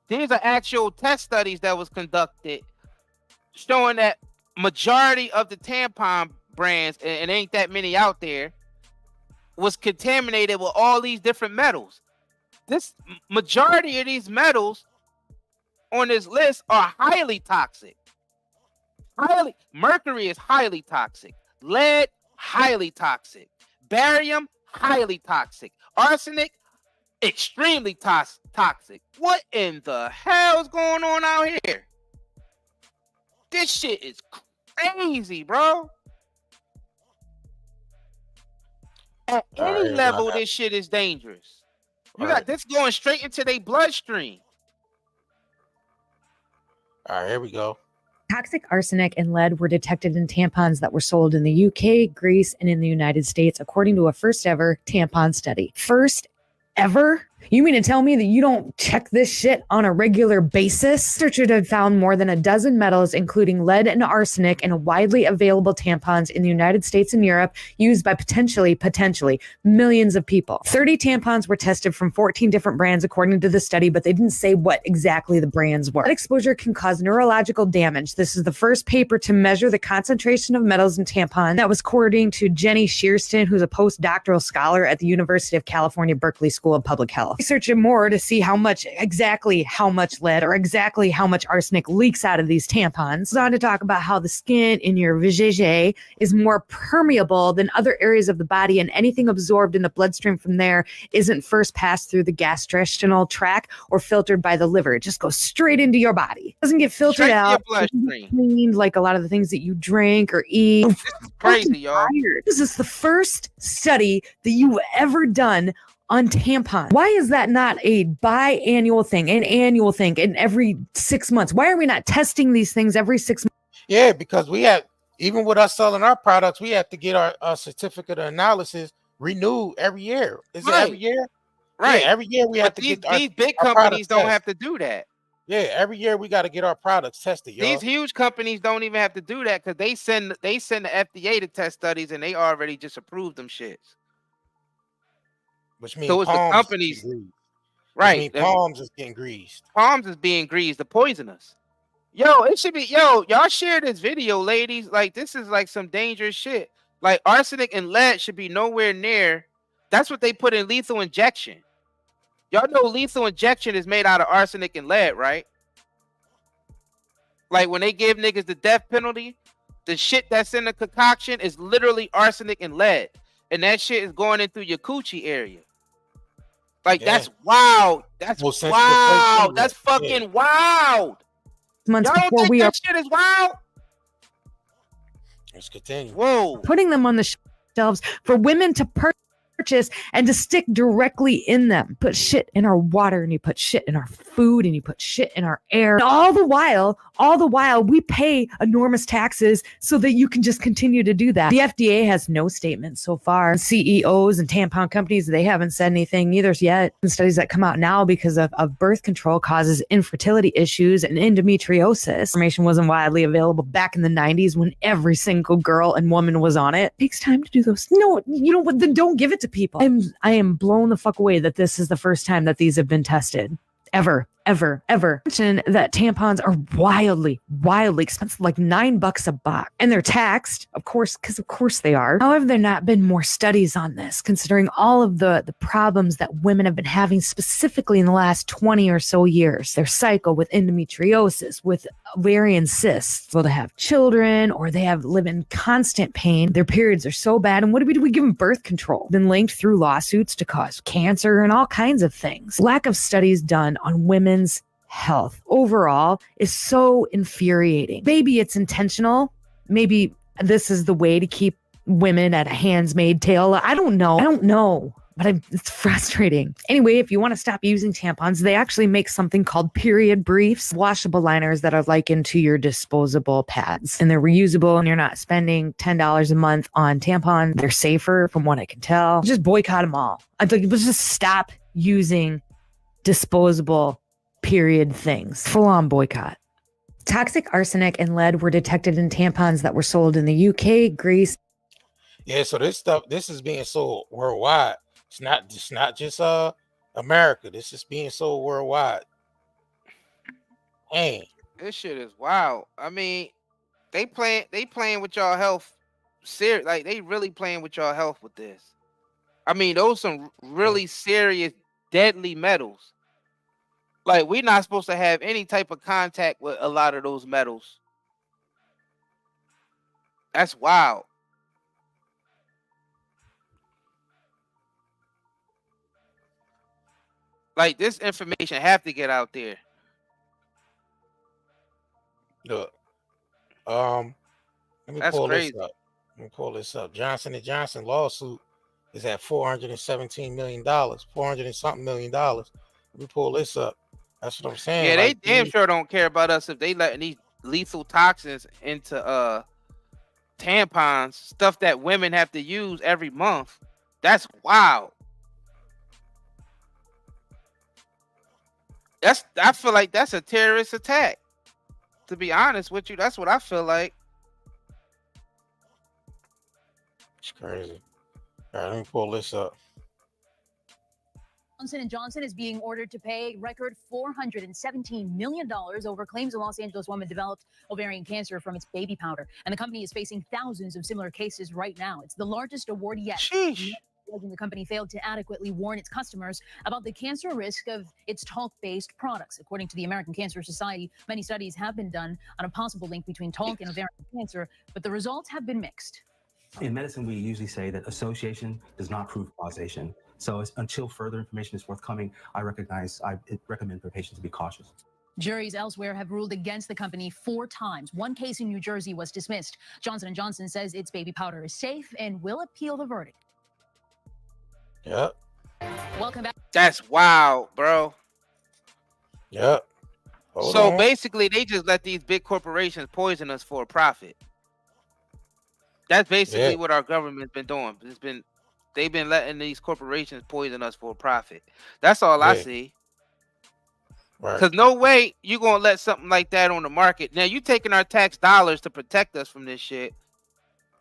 These are actual test studies that was conducted showing that majority of the tampon brands, and ain't that many out there, was contaminated with all these different metals. This majority of these metals on this list are highly toxic. Mercury is highly toxic. Lead, highly toxic. Barium, highly toxic. Arsenic, extremely toxic. What in the hell's going on out here? This shit is crazy, bro. At any level, this shit is dangerous. You got this going straight into their bloodstream. All right, here we go. Toxic arsenic and lead were detected in tampons that were sold in the UK, Greece, and in the United States, according to a first ever tampon study. First ever? You mean to tell me that you don't check this shit on a regular basis? Researchers had found more than a dozen metals, including lead and arsenic, in widely available tampons in the United States and Europe, used by potentially millions of people. 30 tampons were tested from 14 different brands, according to the study, but they didn't say what exactly the brands were. Lead exposure can cause neurological damage. This is the first paper to measure the concentration of metals in tampons. That was according to Jenny Shearston, who's a postdoctoral scholar at the University of California, Berkeley School of Public Health. Researching more to see exactly how much lead or exactly how much arsenic leaks out of these tampons. Goes on to talk about how the skin in your vajayjay is more permeable than other areas of the body, and anything absorbed in the bloodstream from there isn't first passed through the gastrointestinal tract or filtered by the liver. It just goes straight into your body. It doesn't get filtered out, cleaned like a lot of the things that you drink or eat. This is crazy, y'all. This is the first study that you've ever done on tampons. Why is that not a biannual thing, an annual thing, and every 6 months? Why are we not testing these things every 6 months? Yeah, because we have, even with us selling our products, we have to get our certificate of analysis renewed every year. Is it every year? Right. Yeah, every year we have to get these big companies don't have to do that. Yeah, every year we got to get our products tested, y'all. These huge companies don't even have to do that because they send the FDA to test studies and they already just approved them shits. Which means so it's the companies, right? Palms is getting greased. Palms is being greased. The poisonous. Yo, it should be. Yo, y'all share this video, ladies. Like this is like some dangerous shit. Like arsenic and lead should be nowhere near. That's what they put in lethal injection. Y'all know lethal injection is made out of arsenic and lead, right? Like when they give niggas the death penalty, the shit that's in the concoction is literally arsenic and lead, and that shit is going in through your coochie area. Like that's wild. That's wild. That's fucking wild. Months Y'all don't before think we that are shit is wild? Let's continue. Whoa. Putting them on the shelves for women to purchase and to stick directly in them. Put shit in our water, and you put shit in our food, and you put shit in our air. And all the while we pay enormous taxes so that you can just continue to do that. The FDA has no statement so far. CEOs and tampon companies, they haven't said anything either yet. And studies that come out now because of birth control causes infertility issues and endometriosis. Information wasn't widely available back in the 90s when every single girl and woman was on it. It takes time to do those. No, you know what? Then don't give it to people. I am blown the fuck away that this is the first time that these have been tested. Ever. Mention that tampons are wildly expensive, like $9 a box. And they're taxed, of course, because of course they are. However, there not been more studies on this, considering all of the problems that women have been having specifically in the last 20 or so years. Their cycle with endometriosis, with ovarian cysts, well, to have children, or they live in constant pain. Their periods are so bad. And what do? We give them birth control. Been linked through lawsuits to cause cancer and all kinds of things. Lack of studies done on women's health overall is so infuriating. Maybe it's intentional. Maybe this is the way to keep women at a handmaid's tale. I don't know. But it's frustrating. Anyway, if you want to stop using tampons, they actually make something called period briefs, washable liners that are likened to your disposable pads. And they're reusable, and you're not spending $10 a month on tampons. They're safer from what I can tell. Just boycott them all. I think let's just stop using disposable period things. Full on boycott. Toxic arsenic and lead were detected in tampons that were sold in the UK, Greece. Yeah, so this is being sold worldwide. It's not just America. This is being sold worldwide. Hey, This shit is wild. I mean, they playing with y'all health. Like they really playing with y'all health with this. I mean, those some really serious, deadly metals. Like we're not supposed to have any type of contact with a lot of those metals. That's wild. Like this information have to get out there. look, let me That's pull this crazy. up. Let me pull this up. Johnson & Johnson lawsuit is at $417 million, 400 and something $million. Let me pull this up. That's what I'm saying. Yeah, they Like damn sure don't care about us if they letting these lethal toxins into tampons, stuff that women have to use every month. That's wild. I feel like that's a terrorist attack. To be honest with you, that's what I feel like. It's crazy. All right, let me pull this up. Johnson & Johnson is being ordered to pay a record $417 million over claims a Los Angeles woman developed ovarian cancer from its baby powder. And the company is facing thousands of similar cases right now. It's the largest award yet. Sheesh. The company failed to adequately warn its customers about the cancer risk of its talc-based products. According to the American Cancer Society, many studies have been done on a possible link between talc and ovarian cancer, but the results have been mixed. In medicine, we usually say that association does not prove causation. So until further information is forthcoming, I recommend for patients to be cautious. Juries elsewhere have ruled against the company 4 times. One case in New Jersey was dismissed. Johnson & Johnson says its baby powder is safe and will appeal the verdict. Yep. Welcome back. That's wild, bro. Yep. So basically, they just let these big corporations poison us for a profit. That's basically what our government's been doing. They've been letting these corporations poison us for a profit. That's all I see. Because no way you gonna let something like that on the market. Now you taking our tax dollars to protect us from this shit.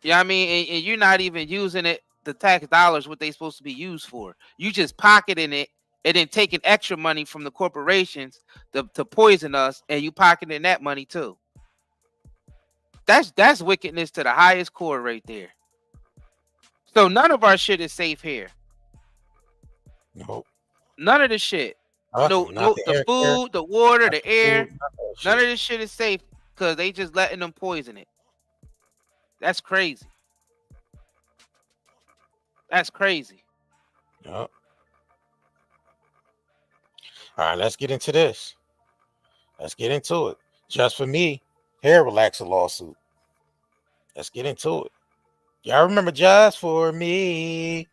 You know what I mean? And you're not even using it, the tax dollars, what they supposed to be used for. You just pocketing it and then taking extra money from the corporations to poison us, and you pocketing that money too. That's wickedness to the highest core right there. So none of our shit is safe here. Nope. None of the shit. The food, the water, the air. None of this shit is safe because they just letting them poison it. That's crazy. That's crazy. Yep. All right, let's get into this. Let's get into it. Just for me, hair relaxer lawsuit. Let's get into it. Y'all remember Just for Me?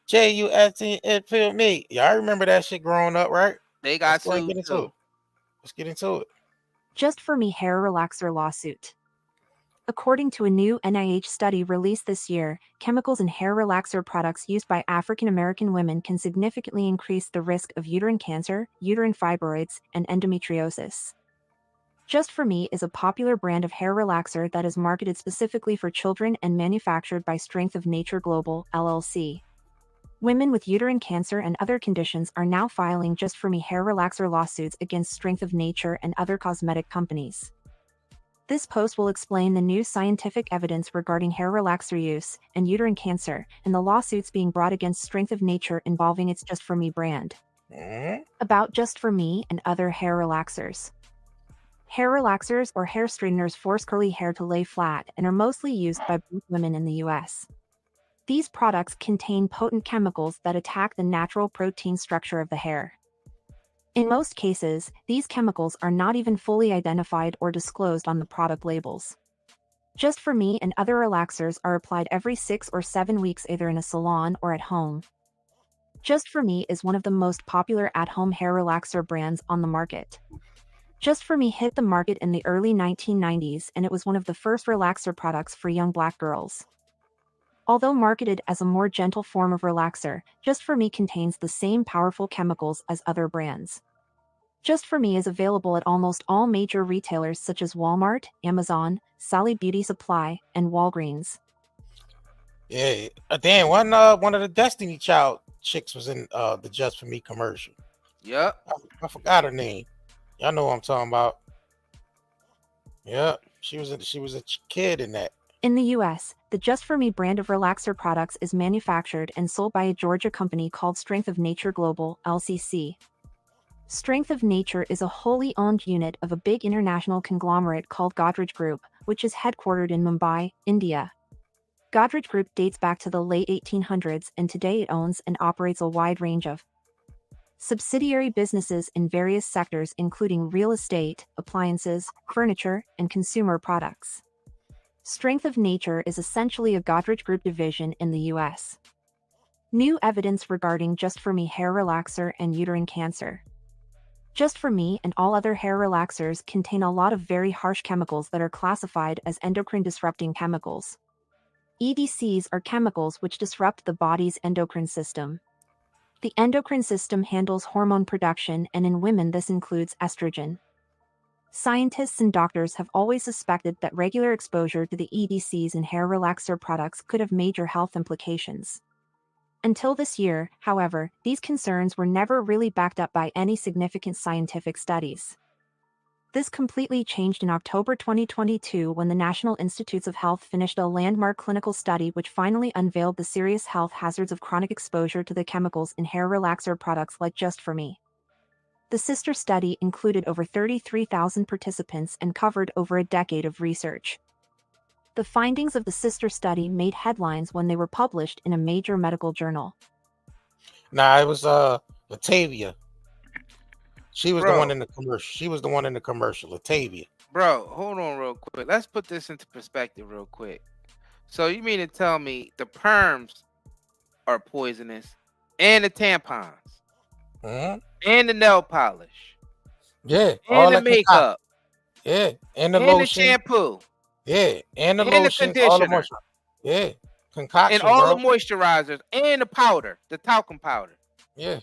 JUST it for me. Y'all remember that shit growing up, right? They got sued too. Let's get into it. Just for Me hair relaxer lawsuit. According to a new NIH study released this year, chemicals in hair relaxer products used by African American women can significantly increase the risk of uterine cancer, uterine fibroids, and endometriosis. Just for Me is a popular brand of hair relaxer that is marketed specifically for children and manufactured by Strength of Nature Global, LLC. Women with uterine cancer and other conditions are now filing Just for Me hair relaxer lawsuits against Strength of Nature and other cosmetic companies. This post will explain the new scientific evidence regarding hair relaxer use and uterine cancer and the lawsuits being brought against Strength of Nature involving its Just for Me brand. About Just for Me and other hair relaxers. Hair relaxers or hair straighteners force curly hair to lay flat and are mostly used by both women in the US. These products contain potent chemicals that attack the natural protein structure of the hair. In most cases, these chemicals are not even fully identified or disclosed on the product labels. Just for Me and other relaxers are applied every 6 or 7 weeks either in a salon or at home. Just for Me is one of the most popular at-home hair relaxer brands on the market. Just for Me hit the market in the early 1990s and it was one of the first relaxer products for young Black girls. Although marketed as a more gentle form of relaxer, Just for Me contains the same powerful chemicals as other brands. Just For Me is available at almost all major retailers such as Walmart, Amazon, Sally Beauty Supply, and Walgreens. Yeah, damn, one of the Destiny Child chicks was in the Just For Me commercial. Yep. I forgot her name. Y'all know what I'm talking about. Yeah, she was a kid in that. In the U.S., the Just For Me brand of relaxer products is manufactured and sold by a Georgia company called Strength of Nature Global, LCC. Strength of Nature is a wholly owned unit of a big international conglomerate called Godrej Group, which is headquartered in Mumbai, India. Godrej Group dates back to the late 1800s, and today it owns and operates a wide range of subsidiary businesses in various sectors including real estate, appliances, furniture, and consumer products. Strength of Nature is essentially a Godrej Group division in the U.S. New evidence regarding Just For Me hair relaxer and uterine cancer. Just For Me and all other hair relaxers contain a lot of very harsh chemicals that are classified as endocrine disrupting chemicals. EDCs are chemicals which disrupt the body's endocrine system. The endocrine system handles hormone production, and in women this includes estrogen. Scientists and doctors have always suspected that regular exposure to the EDCs in hair relaxer products could have major health implications. Until this year, however, these concerns were never really backed up by any significant scientific studies. This completely changed in October 2022 when the National Institutes of Health finished a landmark clinical study which finally unveiled the serious health hazards of chronic exposure to the chemicals in hair relaxer products like Just For Me. The sister study included over 33,000 participants and covered over a decade of research. The findings of the sister study made headlines when they were published in a major medical journal. Nah, it was Latavia. She was the one in the commercial. She was the one in the commercial, Latavia. Bro, hold on real quick. Let's put this into perspective real quick. So you mean to tell me the perms are poisonous, and the tampons, and the nail polish, yeah, and all the that makeup, yeah, and the and lotion, the shampoo, yeah, and the and lotion, the all the conditioner, moisture, yeah, concoction, and all bro. the moisturizers, and the powder, the talcum powder. Yeah,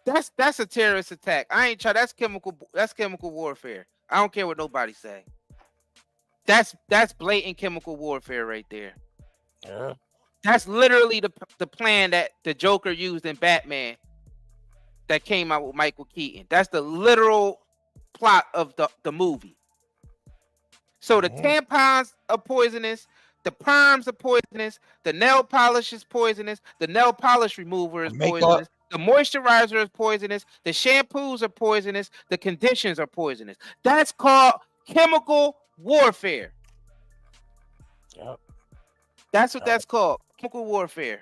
that's a terrorist attack. I ain't try. That's chemical warfare. I don't care what nobody say. That's blatant chemical warfare right there. Yeah. That's literally the plan that the Joker used in Batman that came out with Michael Keaton. That's the literal plot of the movie. So the tampons are poisonous, the perms are poisonous, the nail polish is poisonous, the nail polish remover is poisonous, the moisturizer is poisonous, the shampoos are poisonous, the conditioners are poisonous. That's called chemical warfare. Yep. That's what that's called, chemical warfare.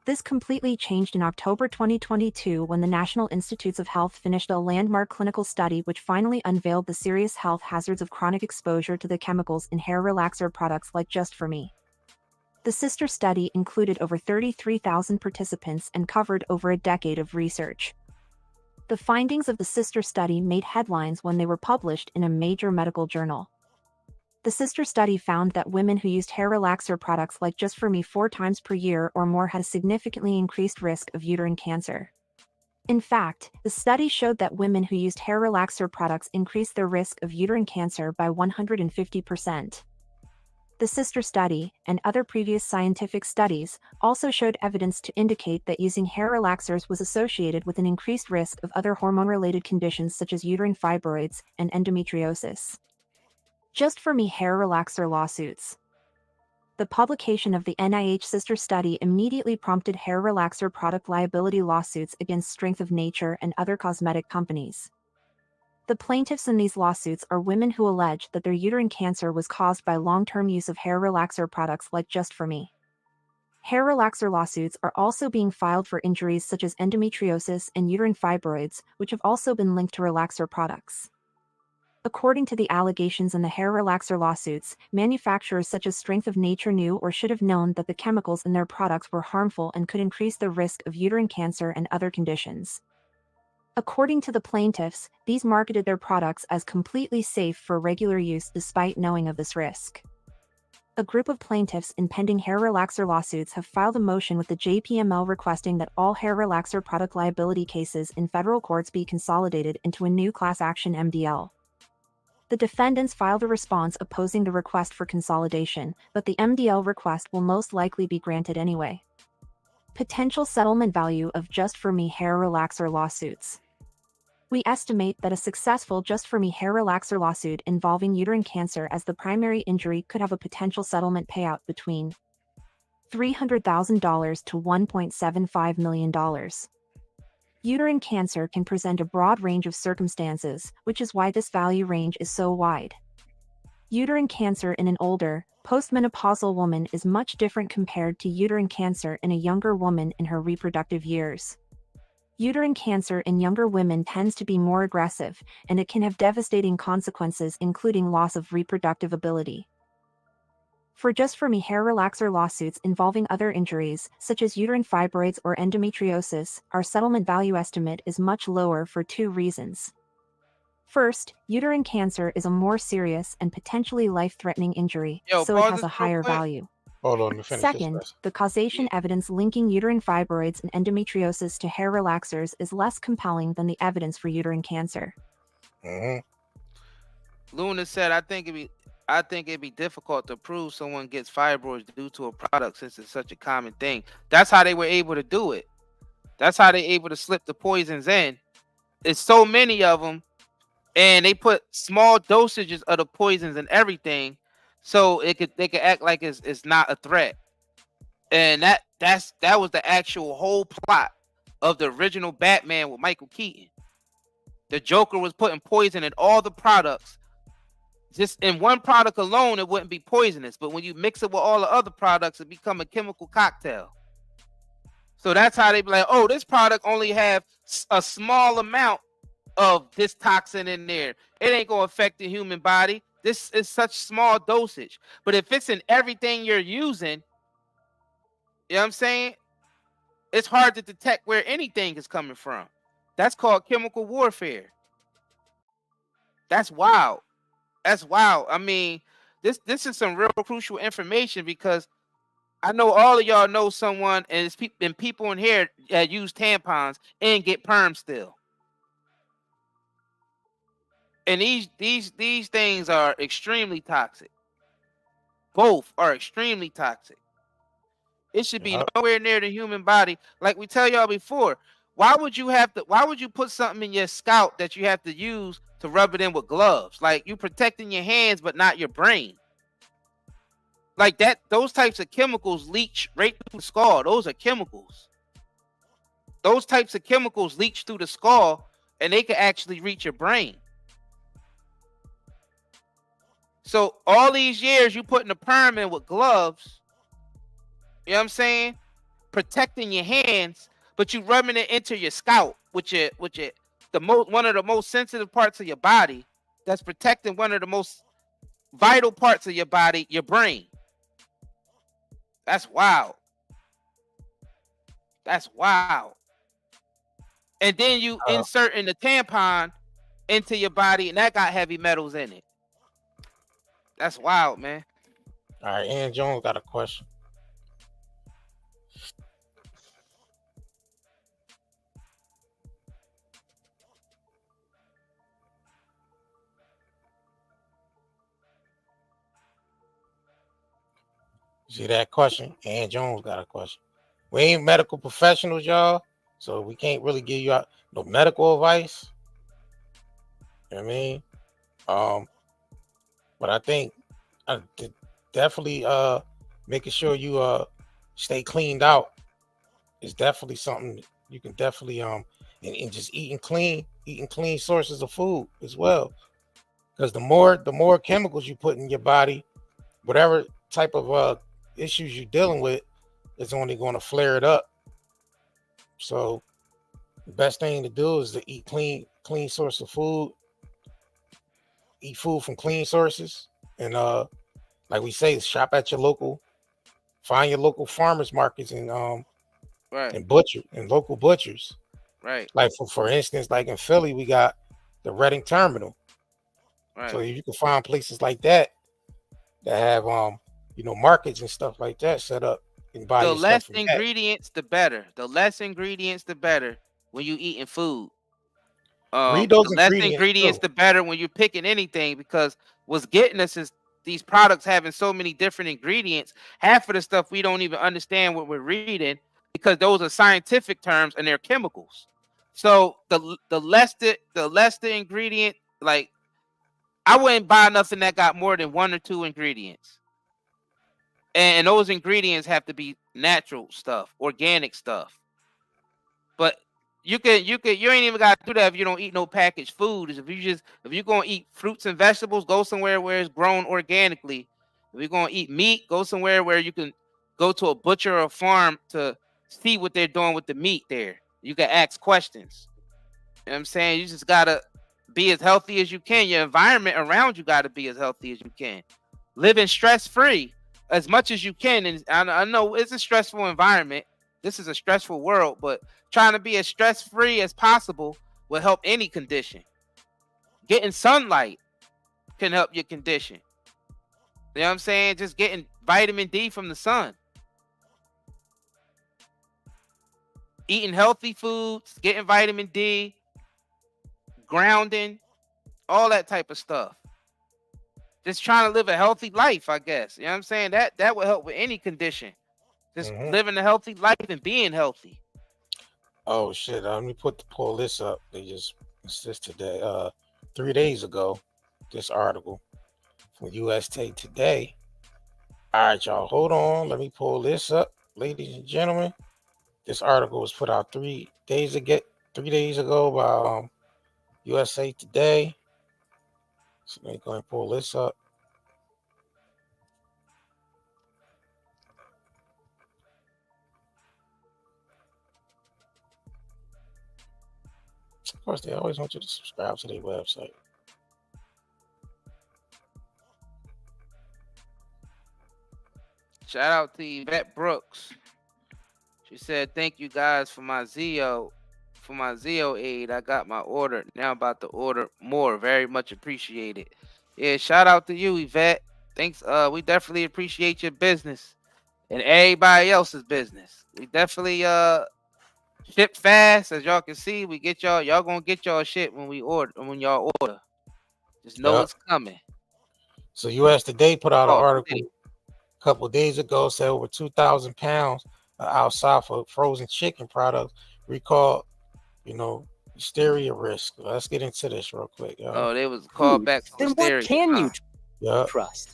This completely changed in October 2022 when the National Institutes of Health finished a landmark clinical study which finally unveiled the serious health hazards of chronic exposure to the chemicals in hair relaxer products like Just For Me. The sister study included over 33,000 participants and covered over a decade of research. The findings of the sister study made headlines when they were published in a major medical journal. The sister study found that women who used hair relaxer products like Just For Me 4 times per year or more had a significantly increased risk of uterine cancer. In fact, the study showed that women who used hair relaxer products increased their risk of uterine cancer by 150%. The sister study, and other previous scientific studies, also showed evidence to indicate that using hair relaxers was associated with an increased risk of other hormone-related conditions such as uterine fibroids and endometriosis. Just For Me hair relaxer lawsuits. The publication of the NIH sister study immediately prompted hair relaxer product liability lawsuits against Strength of Nature and other cosmetic companies. The plaintiffs in these lawsuits are women who allege that their uterine cancer was caused by long-term use of hair relaxer products like Just For Me. Hair relaxer lawsuits are also being filed for injuries such as endometriosis and uterine fibroids, which have also been linked to relaxer products. According to the allegations in the hair relaxer lawsuits, manufacturers such as Strength of Nature knew or should have known that the chemicals in their products were harmful and could increase the risk of uterine cancer and other conditions. According to the plaintiffs, these marketed their products as completely safe for regular use despite knowing of this risk. A group of plaintiffs in pending hair relaxer lawsuits have filed a motion with the JPML requesting that all hair relaxer product liability cases in federal courts be consolidated into a new class action MDL. The defendants filed a response opposing the request for consolidation, but the MDL request will most likely be granted anyway. Potential settlement value of Just For Me hair relaxer lawsuits. We estimate that a successful Just For Me hair relaxer lawsuit involving uterine cancer as the primary injury could have a potential settlement payout between $300,000 to $1.75 million. Uterine cancer can present a broad range of circumstances, which is why this value range is so wide. Uterine cancer in an older, postmenopausal woman is much different compared to uterine cancer in a younger woman in her reproductive years. Uterine cancer in younger women tends to be more aggressive, and it can have devastating consequences including loss of reproductive ability. For Just For Me hair relaxer lawsuits involving other injuries, such as uterine fibroids or endometriosis, our settlement value estimate is much lower for two reasons. First, uterine cancer is a more serious and potentially life-threatening injury, so it has a higher value. Hold on, let me finish Second, this. the causation evidence linking uterine fibroids and endometriosis to hair relaxers is less compelling than the evidence for uterine cancer. Luna said, I think it'd be difficult to prove someone gets fibroids due to a product since it's such a common thing. That's how they were able to do it. That's how they're able to slip the poisons in. It's so many of them, and they put small dosages of the poisons in everything, so they could act like it's not a threat. And that was the actual whole plot of the original Batman with Michael Keaton. The Joker was putting poison in all the products. Just in one product alone, it wouldn't be poisonous, but when you mix it with all the other products, it become a chemical cocktail. So that's how they be like, oh, this product only have a small amount of this toxin in there. It ain't gonna affect the human body. This is such small dosage. But if it's in everything you're using, you know what I'm saying? It's hard to detect where anything is coming from. That's called chemical warfare. That's wild. That's wild. I mean, this is some real crucial information because I know all of y'all know someone, and it's people in here that use tampons and get perm still. And these things are extremely toxic. Both are extremely toxic. It should be nowhere near the human body. Like we tell y'all before, why would you put something in your scalp that you have to use to rub it in with gloves? Like you protecting your hands, but not your brain. Like that, those types of chemicals leach right through the skull. Those are chemicals. Those types of chemicals leach through the skull, and they can actually reach your brain. So all these years you putting the perm in with gloves, you know what I'm saying? Protecting your hands, but you rubbing it into your scalp, one of the most sensitive parts of your body, that's protecting one of the most vital parts of your body, your brain. That's wild. That's wild. And then you inserting the tampon into your body, and that got heavy metals in it. That's wild, man. All right, Ann Jones got a question. See that question? Ann Jones got a question. We ain't medical professionals, y'all, so we can't really give you no medical advice. You know what I mean? But I think definitely making sure you stay cleaned out is definitely something you can definitely and just eating clean sources of food as well. Because the more chemicals you put in your body, whatever type of issues you're dealing with, is only going to flare it up. So the best thing to do is to eat clean source of food, eat food from clean sources, and like we say, shop at your find your local farmers markets and local butchers. Right. Like for instance, like in Philly, we got the Reading Terminal. Right. So you can find places like that have markets and stuff like that set up and buy The your stuff less from that. ingredients, the better. The less ingredients, the better when you eating food. Read those The less ingredients ingredients, too. the better when you're picking anything, because what's getting us is these products having so many different ingredients. Half of the stuff we don't even understand what we're reading because those are scientific terms and they're chemicals. So the less the ingredient, like I wouldn't buy nothing that got more than 1 or 2 ingredients. And those ingredients have to be natural stuff, organic stuff. But you ain't even gotta do that if you don't eat no packaged food. If you're gonna eat fruits and vegetables, go somewhere where it's grown organically. If you're gonna eat meat, go somewhere where you can go to a butcher or a farm to see what they're doing with the meat there. You can ask questions. You know what I'm saying? You just gotta be as healthy as you can. Your environment around you gotta be as healthy as you can. Living stress-free as much as you can. And I know it's a stressful environment. This is a stressful world, but trying to be as stress-free as possible will help any condition. Getting sunlight can help your condition. You know what I'm saying? Just getting vitamin D from the sun. Eating healthy foods, getting vitamin D, grounding, all that type of stuff. Just trying to live a healthy life, I guess. You know what I'm saying? That would help with any condition. Just living a healthy life and being healthy. Oh shit! Let me pull this up. It's this today. 3 days ago, this article from USA Today. All right, y'all, hold on. Let me pull this up, ladies and gentlemen. This article was put out 3 days ago. 3 days ago by USA Today. So let me go and pull this up. Of course, they always want you to subscribe to their website. Shout out to Yvette Brooks. She said, "Thank you guys for my ZEOAID. I got my order. Now I'm about to order more. Very much appreciated." Yeah, shout out to you, Yvette. Thanks. We definitely appreciate your business and everybody else's business. We definitely ship fast, as y'all can see. We get y'all gonna get y'all shit when y'all order. Just know it's coming. So US Today put out an article a couple of days ago, said over 2,000 pounds outside for frozen chicken products recalled, hysteria risk. Let's get into this real quick. Oh, they was called back for Then hysteria. what can you trust?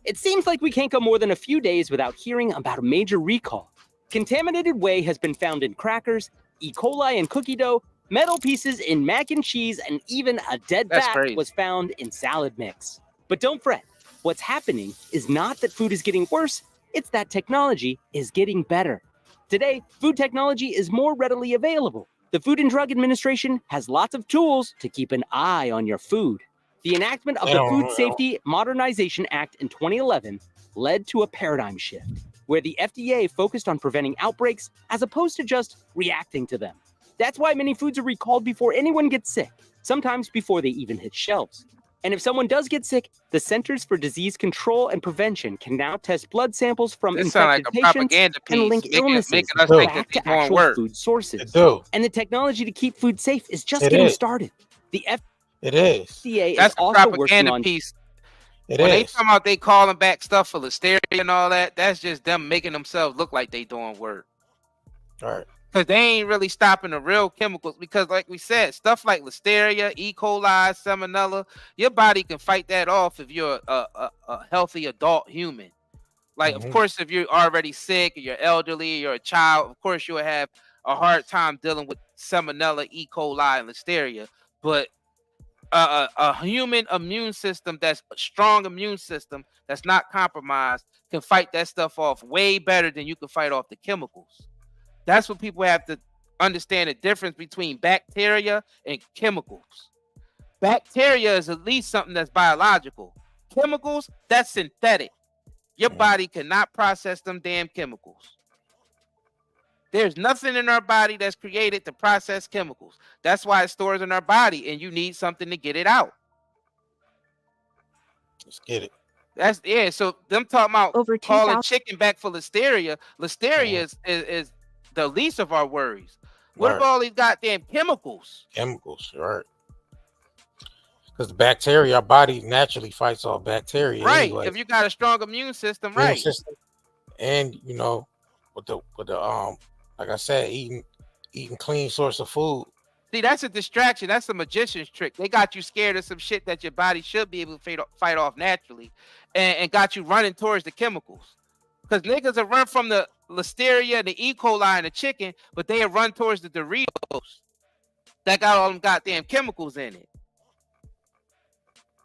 It seems like we can't go more than a few days without hearing about a major recall. Contaminated whey has been found in crackers, E. coli in cookie dough, metal pieces in mac and cheese, and even a dead bat was found in salad mix. But don't fret. What's happening is not that food is getting worse, it's that technology is getting better. Today, food technology is more readily available. The Food and Drug Administration has lots of tools to keep an eye on your food. The enactment of the Food Safety Modernization Act in 2011 led to a paradigm shift, where the FDA focused on preventing outbreaks as opposed to just reacting to them. That's why many foods are recalled before anyone gets sick, sometimes before they even hit shelves. And if someone does get sick, the Centers for Disease Control and Prevention can now test blood samples from infected patients and link illnesses back to actual food sources. And the technology to keep food safe is just getting started. The FDA is also working on piece. When they talking about they calling back stuff for listeria and all that, that's just them making themselves look like they doing work. All right. Because they ain't really stopping the real chemicals. Because like we said, stuff like listeria, E. coli, salmonella, your body can fight that off if you're a healthy adult human. Like, of course, if you're already sick, or you're elderly, or you're a child, of course you'll have a hard time dealing with salmonella, E. coli, and listeria. But a human immune system that's a strong immune system that's not compromised can fight that stuff off way better than you can fight off the chemicals. That's what people have to understand, the difference between bacteria and chemicals. Bacteria is at least something that's biological. Chemicals, that's synthetic. Your body cannot process them damn chemicals. There's nothing in our body that's created to process chemicals. That's why it stores in our body, and you need something to get it out. Let's get it. That's yeah. So them talking about Over calling 2,000. chicken back for listeria. Listeria is the least of our worries. What Right. about all these goddamn chemicals? Chemicals, right? Because the bacteria, our body naturally fights off bacteria Right. anyway. If you got a strong immune system, Immune right? system. And you know, with the like I said, eating clean source of food. See, that's a distraction. That's a magician's trick. They got you scared of some shit that your body should be able to fight off naturally, and got you running towards the chemicals. Because niggas will run from the listeria, the E. coli, and the chicken, but they will run towards the Doritos that got all them goddamn chemicals in it.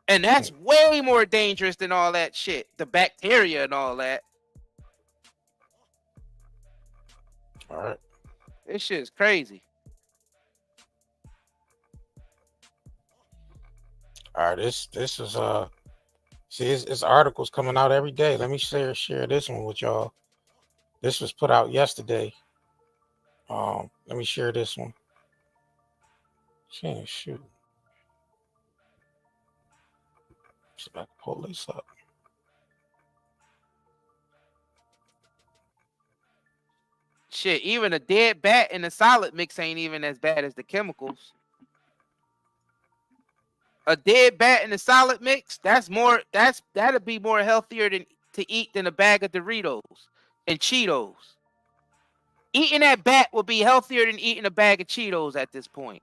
And that's way more dangerous than all that shit. The bacteria and all that. All right. This shit is crazy. All right, this is see, it's articles coming out every day. Let me share this one with y'all. This was put out yesterday. Let me share this one. Shoot. See if I can pull this up. Shit, even a dead bat in a solid mix ain't even as bad as the chemicals. A dead bat in a solid mix, that'll be more healthier to eat than a bag of Doritos and Cheetos. Eating that bat will be healthier than eating a bag of Cheetos at this point.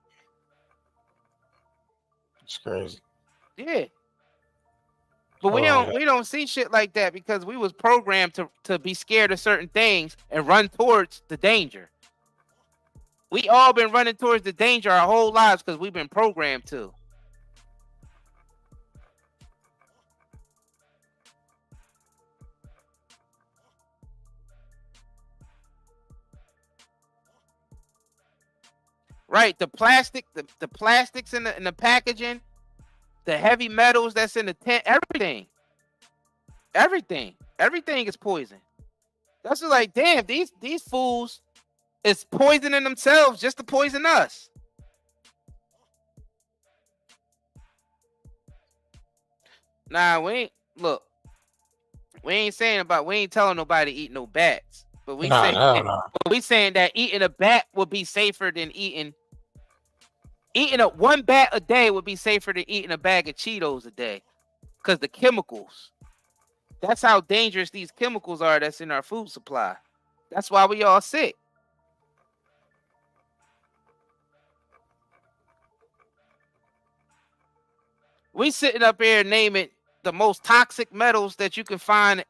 It's crazy. Yeah. But we don't see shit like that because we was programmed to be scared of certain things and run towards the danger. We all been running towards the danger our whole lives because we've been programmed to. Right, the plastics in the packaging, the heavy metals that's in the tent, everything is poison. That's just like, damn, these fools is poisoning themselves just to poison us. Nah, we ain't telling nobody to eat no bats, but we saying that eating a bat would be safer than eating one bat a day would be safer than eating a bag of Cheetos a day, because the chemicals. That's how dangerous these chemicals are that's in our food supply. That's why we all sick. We sitting up here naming the most toxic metals that you can find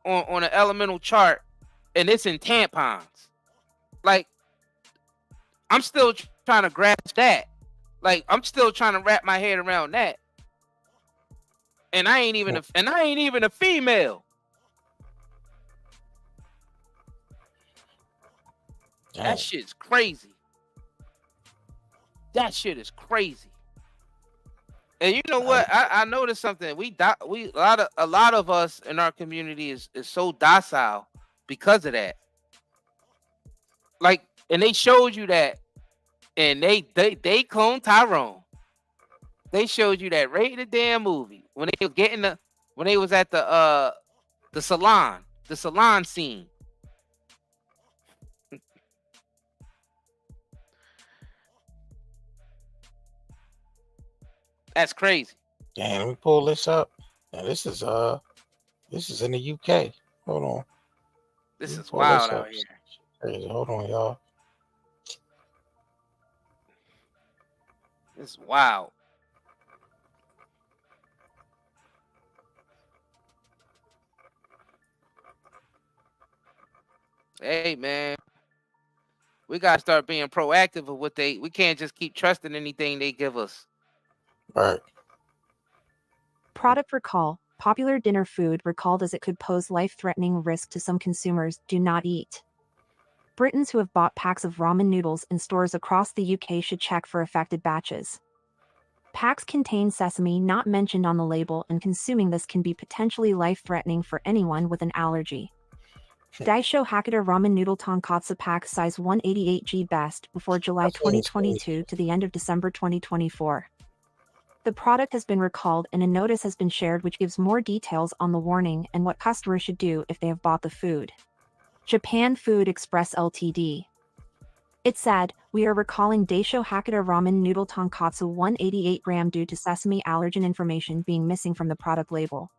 on an elemental chart, and it's in tampons. Like, I'm still trying to grasp that. Like, I'm still trying to wrap my head around that. And I ain't even a female. Dang. That shit's crazy. That shit is crazy. And you know what? I noticed something. A lot of us in our community is so docile because of that. Like, and they showed you that, and they cloned Tyrone. They showed you that right in the damn movie when they was at the salon scene. That's crazy. Damn, let me pull this up. Now this is in the UK. Hold on. This is wild out here. Crazy. Hold on, y'all. It's wild. Hey, man, we gotta start being proactive of we can't just keep trusting anything they give us. Right. Product recall. Popular dinner food recalled as it could pose life-threatening risk to some consumers do not eat. Britons who have bought packs of ramen noodles in stores across the UK should check for affected batches. Packs contain sesame not mentioned on the label, and consuming this can be potentially life-threatening for anyone with an allergy. Daisho Hakata Ramen Noodle Tonkatsu Pack size 188G best before July 2022 to the end of December 2024. The product has been recalled and a notice has been shared which gives more details on the warning and what customers should do if they have bought the food. Japan Food Express Ltd. It said, "We are recalling Daisho Hakata Ramen Noodle Tonkatsu 188 gram due to sesame allergen information being missing from the product label."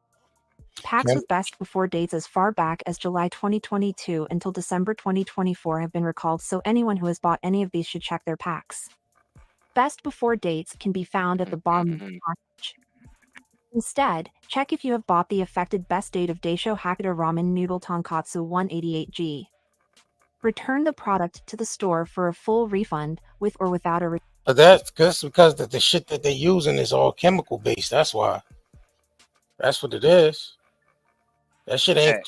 Packs with best before dates as far back as July 2022 until December 2024 have been recalled, so anyone who has bought any of these should check their packs. Best before dates can be found at the bottom of the package. Instead, check if you have bought the affected best date of Daisho Hakata Ramen Noodle Tonkatsu 188G. Return the product to the store for a full refund with or without a But that's because the shit that they're using is all chemical based. That's why. That's what it is. That shit ain't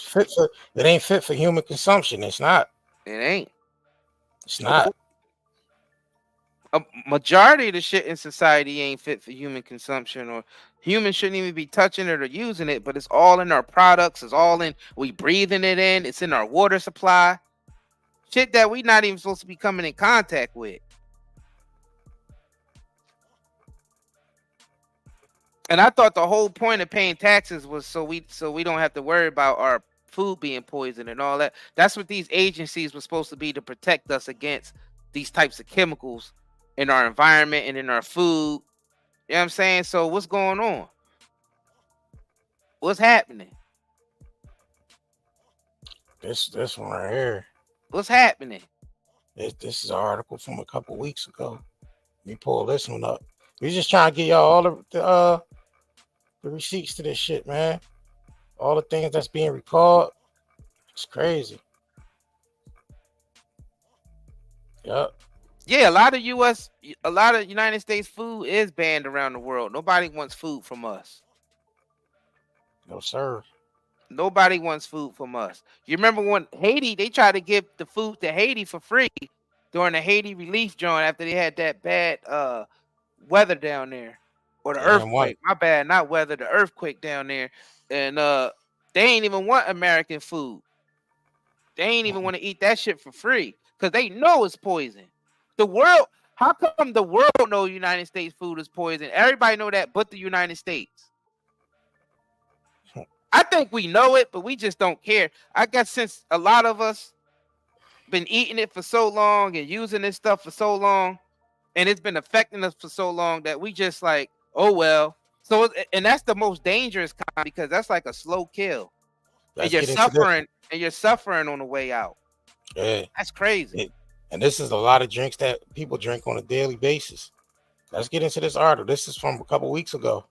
fit for human consumption. It's not. It ain't. It's not. A majority of the shit in society ain't fit for human consumption, or humans shouldn't even be touching it or using it, but it's all in our products. It's all in, we breathing it in. It's in our water supply. Shit that we not even supposed to be coming in contact with. And I thought the whole point of paying taxes was so we don't have to worry about our food being poisoned and all that. That's what these agencies were supposed to be, to protect us against these types of chemicals in our environment and in our food. You know what I'm saying? So what's going on? What's happening? This one right here. What's happening? This is an article from a couple weeks ago. Let me pull this one up. We just trying to get y'all all the receipts to this shit, man. All the things that's being recalled. It's crazy. Yep. Yeah, a lot of United States food is banned around the world. Nobody wants food from us. No, sir. Nobody wants food from us. You remember when Haiti, they tried to give the food to Haiti for free during the Haiti relief joint after they had that bad weather down there. Or the earthquake. My bad, not weather, the earthquake down there. And they ain't even want American food. They ain't even want to eat that shit for free because they know it's poison. The world, how come the world know United States food is poison? Everybody know that but the United States. I think we know it, but we just don't care. I guess since a lot of us been eating it for so long and using this stuff for so long, and it's been affecting us for so long that we just like, oh well. So, and that's the most dangerous kind, because that's like a slow kill. And you're suffering on the way out. Yeah. That's crazy. And this is a lot of drinks that people drink on a daily basis. Let's get into this article. This is from a couple weeks ago.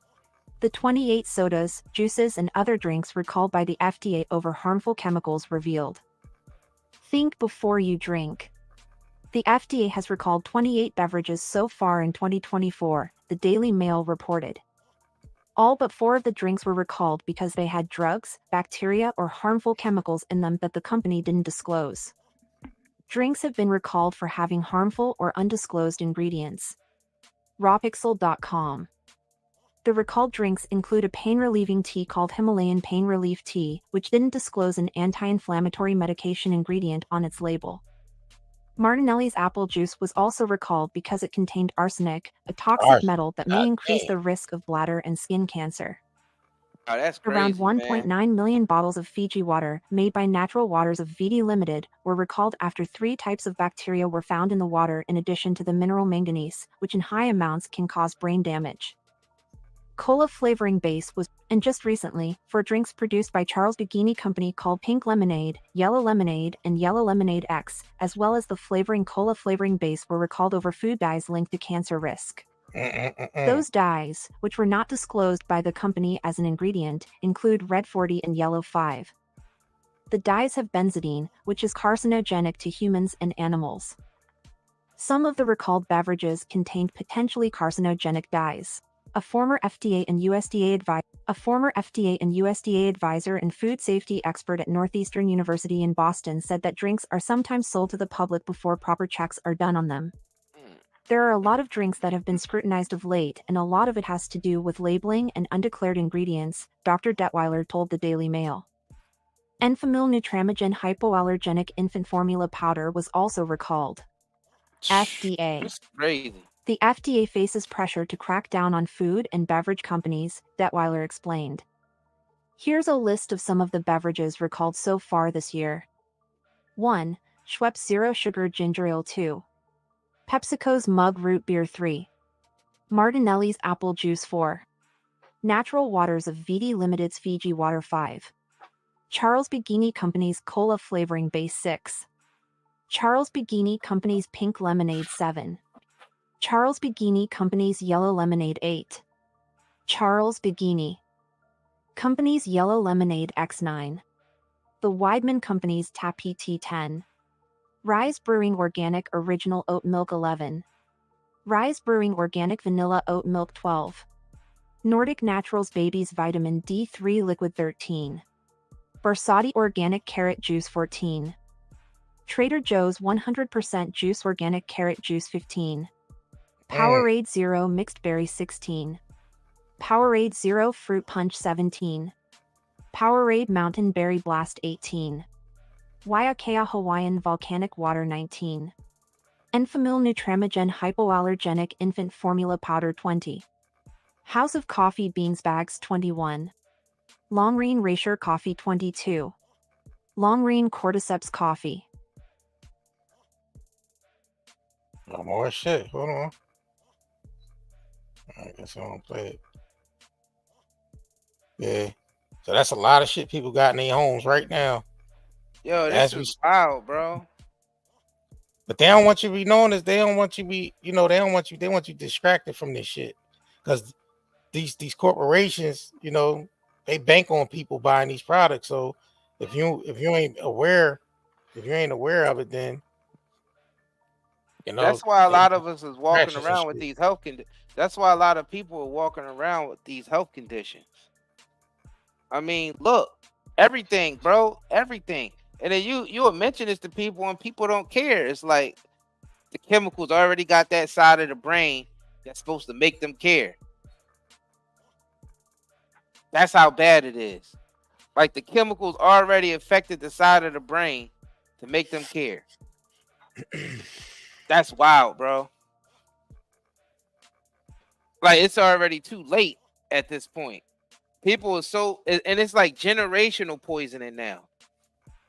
The 28 sodas, juices, and other drinks recalled by the FDA over harmful chemicals revealed. Think before you drink. The FDA has recalled 28 beverages so far in 2024, the Daily Mail reported. All but 4 of the drinks were recalled because they had drugs, bacteria, or harmful chemicals in them that the company didn't disclose. Drinks have been recalled for having harmful or undisclosed ingredients. Rawpixel.com. The recalled drinks include a pain-relieving tea called Himalayan Pain Relief Tea, which didn't disclose an anti-inflammatory medication ingredient on its label. Martinelli's apple juice was also recalled because it contained arsenic, a toxic metal that may increase the risk of bladder and skin cancer. Oh, that's crazy, Around 1.9 million bottles of Fiji water, made by Natural Waters of VD Limited, were recalled after 3 types of bacteria were found in the water in addition to the mineral manganese, which in high amounts can cause brain damage. Cola flavoring base was, and just recently, for drinks produced by Charles Bugini Company called Pink Lemonade, Yellow Lemonade, and Yellow Lemonade X, as well as the flavoring cola flavoring base were recalled over food dyes linked to cancer risk. Those dyes, which were not disclosed by the company as an ingredient, include Red 40 and Yellow 5. The dyes have benzidine, which is carcinogenic to humans and animals. Some of the recalled beverages contained potentially carcinogenic dyes. A former FDA and USDA advisor and food safety expert at Northeastern University in Boston said that drinks are sometimes sold to the public before proper checks are done on them. There are a lot of drinks that have been scrutinized of late, and a lot of it has to do with labeling and undeclared ingredients, Dr. Detweiler told the Daily Mail. Enfamil Nutramigen hypoallergenic infant formula powder was also recalled. FDA. That's crazy. The FDA faces pressure to crack down on food and beverage companies, Detweiler explained. Here's a list of some of the beverages recalled so far this year. 1. Schweppes Zero Sugar Ginger Ale 2. PepsiCo's Mug Root Beer 3. Martinelli's Apple Juice 4. Natural Waters of VD Limited's Fiji Water 5. Charles Bigini Company's Cola Flavoring Base 6. Charles Bigini Company's Pink Lemonade 7. Charles Bigini Company's Yellow Lemonade 8. Charles Bigini Company's Yellow Lemonade X9. The Weidman Company's Tapi Tea 10. Rise Brewing Organic Original Oat Milk 11. Rise Brewing Organic Vanilla Oat Milk 12. Nordic Naturals Baby's Vitamin D3 Liquid 13. Barsati Organic Carrot Juice 14. Trader Joe's 100% Juice Organic Carrot Juice 15. Powerade Zero Mixed Berry 16. Powerade Zero Fruit Punch 17. Powerade Mountain Berry Blast 18. Waiakea Hawaiian Volcanic Water 19. Enfamil Nutramigen Hypoallergenic Infant Formula Powder 20. House of Coffee Beans Bags 21. Longreen Racer Coffee 22. Longreen Cordyceps Coffee. No more shit. Hold on. I guess I don't play it. Yeah. So that's a lot of shit people got in their homes right now. Yo, this is wild, bro. But they don't want you to be known as, they don't want you to be, they want you distracted from this shit. Because these corporations, they bank on people buying these products. So if you ain't aware of it, then that's why a lot of us is walking around with these health conditions. That's why a lot of people are walking around with these health conditions. I mean, look, everything, bro, everything. And then you will mention this to people and people don't care. It's like the chemicals already got that side of the brain that's supposed to make them care. That's how bad it is. Like the chemicals already affected the side of the brain to make them care. That's wild, bro. Like it's already too late at this point. People are so, and it's like generational poisoning now.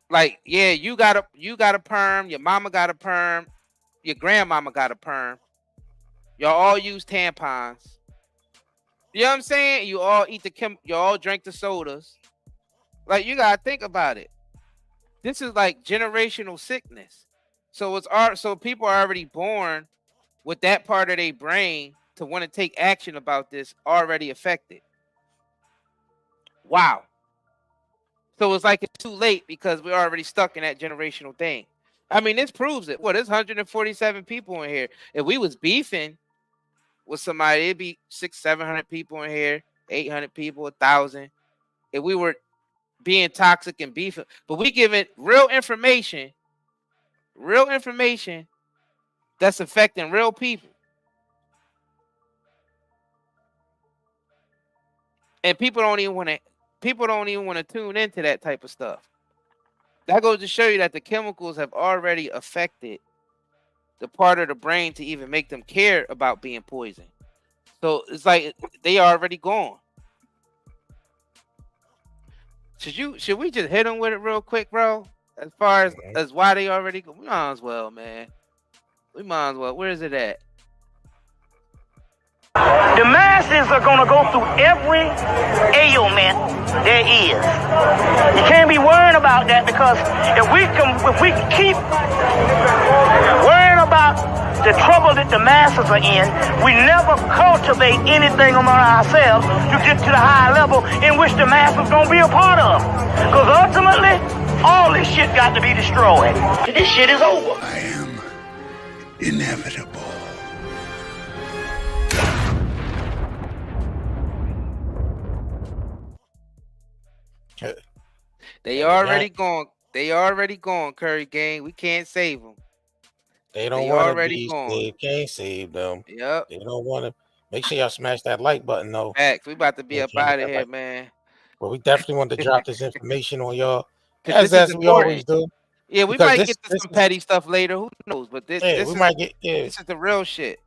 Like, yeah, you got a perm, your mama got a perm, your grandmama got a perm. Y'all all use tampons. You know what I'm saying? You all eat you all drink the sodas. Like, you gotta think about it. This is like generational sickness. So so people are already born with that part of their brain to want to take action about this already affected. Wow. So it's like it's too late because we're already stuck in that generational thing. I mean, this proves it. What? There's 147 people in here. If we was beefing with somebody, it'd be 600-700 people in here, 800 people, 1,000. If we were being toxic and beefing, but we giving real information that's affecting real people. And people don't even want to tune into that type of stuff. That goes to show you that the chemicals have already affected the part of the brain to even make them care about being poisoned. So it's like they already gone. Should we just hit them with it real quick, bro? As far as why they already go, we might as well, man. We might as well. Where is it at? The masses are going to go through every ailment there is. You can't be worrying about that because if we keep worrying about the trouble that the masses are in, we never cultivate anything among ourselves to get to the high level in which the masses going to be a part of. Because ultimately, all this shit got to be destroyed. This shit is over. I am inevitable. They already gone. They already gone, Curry gang. We can't save them. They don't want to be saved. They can't save them. Yep. They don't want to. Make sure y'all smash that like button, though. Facts. We about to be up out of here, man. Well, we definitely want to drop this information on y'all. As we always do. Yeah, we might get to some petty stuff later. Who knows? But this we might get. This is the real shit.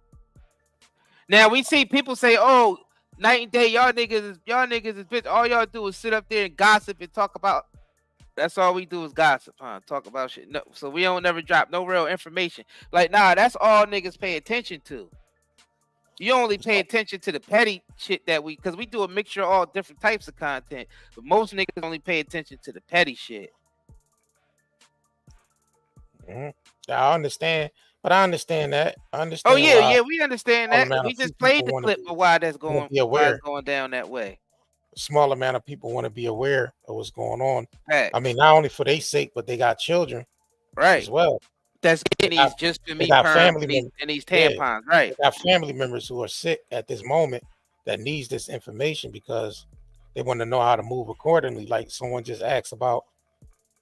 Now we see people say, "Oh, night and day, y'all niggas is bitch. All y'all do is sit up there and gossip and talk about." That's all we do is gossip, huh? Talk about shit. No, so we don't never drop no real information. Like, nah, that's all niggas pay attention to. You only pay attention to the petty shit that because we do a mixture of all different types of content, but most niggas only pay attention to the petty shit. I understand, but I understand that. I understand. Oh yeah, we understand that. We just played the clip of why that's why it's going down that way. A small amount of people want to be aware of what's going on. Right. I mean, not only for their sake, but they got children, right, as well. That's getting these just for me family and these tampons, right? They got family members who are sick at this moment that needs this information because they want to know how to move accordingly. Like someone just asked about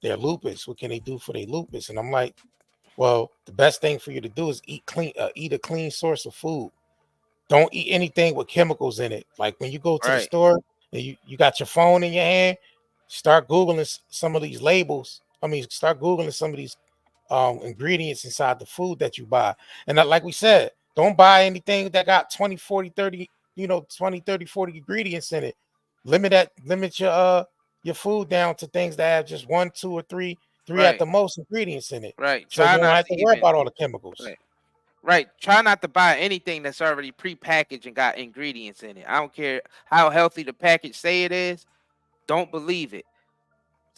their lupus. What can they do for their lupus? And I'm like, well, the best thing for you to do is eat a clean source of food. Don't eat anything with chemicals in it. Like when you go to the store and you got your phone in your hand, start Googling some of these labels. Start Googling some of these ingredients inside the food that you buy. And like we said, don't buy anything that got 20, 40, 30, 20, 30, 40 ingredients in it. Limit your food down to things that have just 1, 2, or 3 at the most ingredients in it. Right. So you don't have to worry about all the chemicals. Right. Try not to buy anything that's already pre-packaged and got ingredients in it. I don't care how healthy the package say it is. Don't believe it.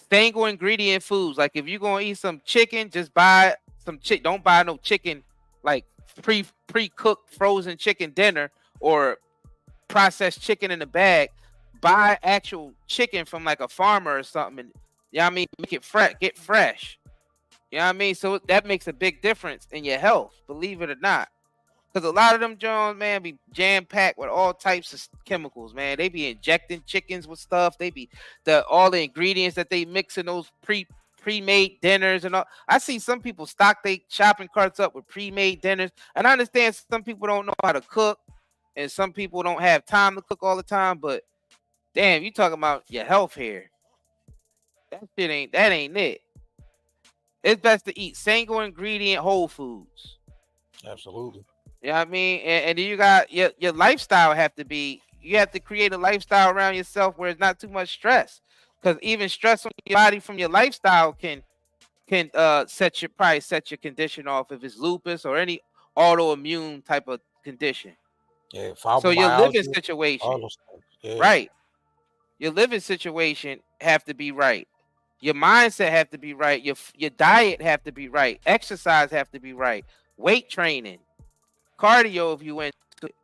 Single ingredient foods. Like if you're gonna eat some chicken, just buy some chicken. Don't buy no chicken like pre-cooked frozen chicken dinner or processed chicken in a bag. Buy actual chicken from like a farmer or something. And, make it fresh, get fresh. You know what I mean? So that makes a big difference in your health, believe it or not. Because a lot of them Jones, man, be jam-packed with all types of chemicals, man. They be injecting chickens with stuff. They be all the ingredients that they mix in those pre-made dinners and all. I see some people stock their shopping carts up with pre-made dinners. And I understand some people don't know how to cook and some people don't have time to cook all the time, but damn, you talking about your health here. That ain't it. It's best to eat single ingredient whole foods. Absolutely. You know what I mean? And then you got your lifestyle you have to create a lifestyle around yourself where it's not too much stress. Because even stress on your body from your lifestyle can set your condition off if it's lupus or any autoimmune type of condition. Yeah, so your living situation, right? Your living situation have to be right. Your mindset have to be right. Your diet have to be right. Exercise have to be right. Weight training, cardio if you went to it.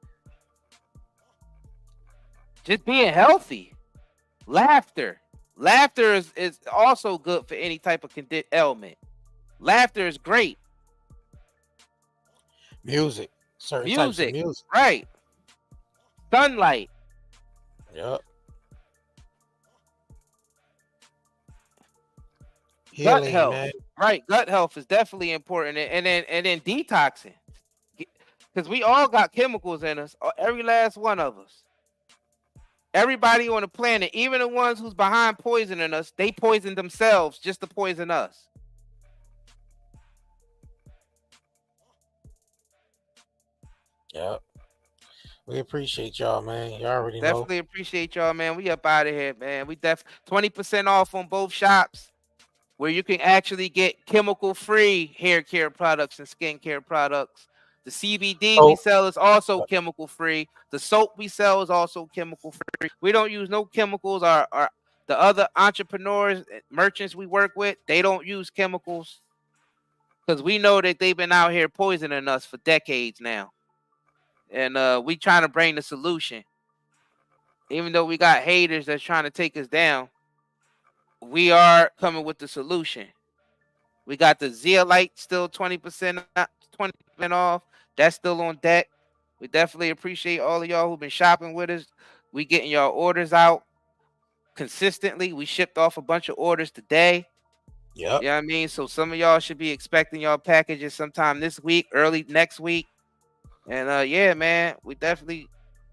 Just being healthy. Laughter is also good for any type of ailment. Laughter is great. Certain types of music, right? Sunlight. Yep. Gut health, man. Right? Gut health is definitely important, and then detoxing, because we all got chemicals in us. Every last one of us. Everybody on the planet, even the ones who's behind poisoning us, they poison themselves just to poison us. Yep. We appreciate y'all, man. You already Definitely appreciate y'all, man. We up out of here, man. We 20% off on both shops, where you can actually get chemical-free hair care products and skincare products. The CBD we sell is also chemical-free. The soap we sell is also chemical-free. We don't use no chemicals. Our the other entrepreneurs, merchants we work with, they don't use chemicals because we know that they've been out here poisoning us for decades now. And we trying to bring the solution. Even though we got haters that's trying to take us down, we are coming with the solution. We got the Zeolite still 20% off. That's still on deck. We definitely appreciate all of y'all who've been shopping with us. We getting y'all orders out consistently. We shipped off a bunch of orders today. Yep. You know what I mean? So some of y'all should be expecting y'all packages sometime this week, early next week. And yeah, man, we definitely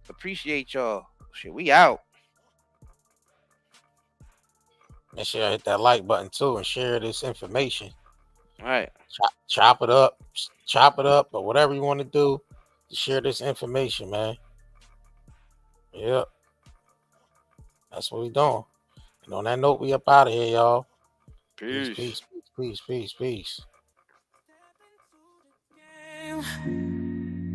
appreciate y'all. Shit, we out. Make sure you hit that like button too and share this information. All right. Chop it up, or whatever you want to do. to share this information, man. Yep. That's what we doing. And on that note, we up out of here, y'all. Peace, peace, peace, peace, peace.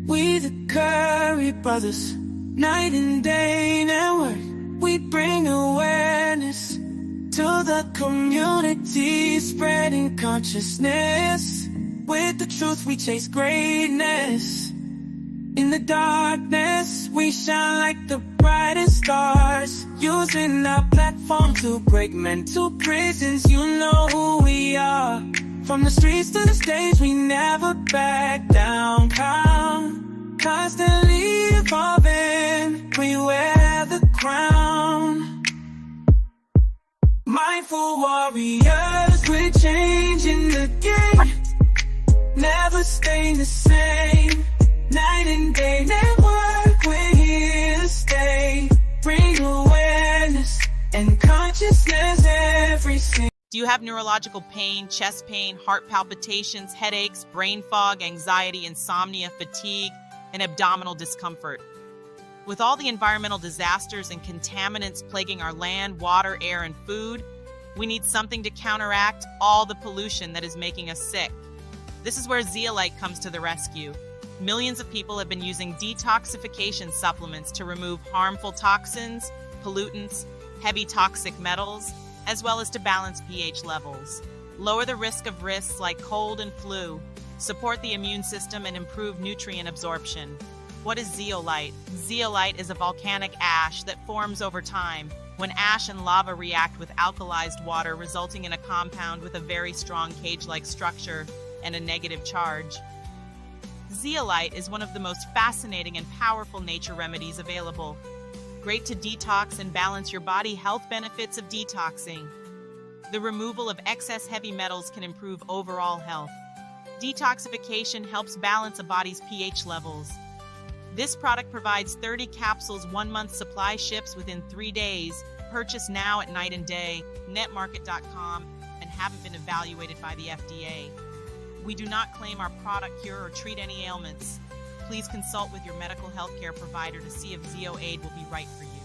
We the Curry brothers, night and day network. We bring awareness to the community, spreading consciousness. With the truth, we chase greatness. In the darkness, we shine like the brightest stars. Using our platform to break mental prisons. You know who we are. From the streets to the stage, we never back down. Constantly evolving, we wear the crown. Mindful warriors, we're changing the game. Never staying the same. Night and day network, we're here to stay. Bring awareness and consciousness every single. Do you have neurological pain, chest pain, heart palpitations, headaches, brain fog, anxiety, insomnia, fatigue, and abdominal discomfort? With all the environmental disasters and contaminants plaguing our land, water, air, and food, we need something to counteract all the pollution that is making us sick. This is where Zeolite comes to the rescue. Millions of people have been using detoxification supplements to remove harmful toxins, pollutants, heavy toxic metals, as well as to balance pH levels. Lower the risk of risks like cold and flu, support the immune system, and improve nutrient absorption. What is zeolite? Zeolite is a volcanic ash that forms over time when ash and lava react with alkalized water, resulting in a compound with a very strong cage-like structure and a negative charge. Zeolite is one of the most fascinating and powerful nature remedies available. Great to detox and balance your body. Health benefits of detoxing. The removal of excess heavy metals can improve overall health. Detoxification helps balance a body's pH levels. This product provides 30 capsules, 1 month supply, ships within 3 days. Purchase now at Night and Day, netmarket.com, and haven't been evaluated by the FDA. We do not claim our product cure or treat any ailments. Please consult with your medical health care provider to see if ZeoAid will be right for you.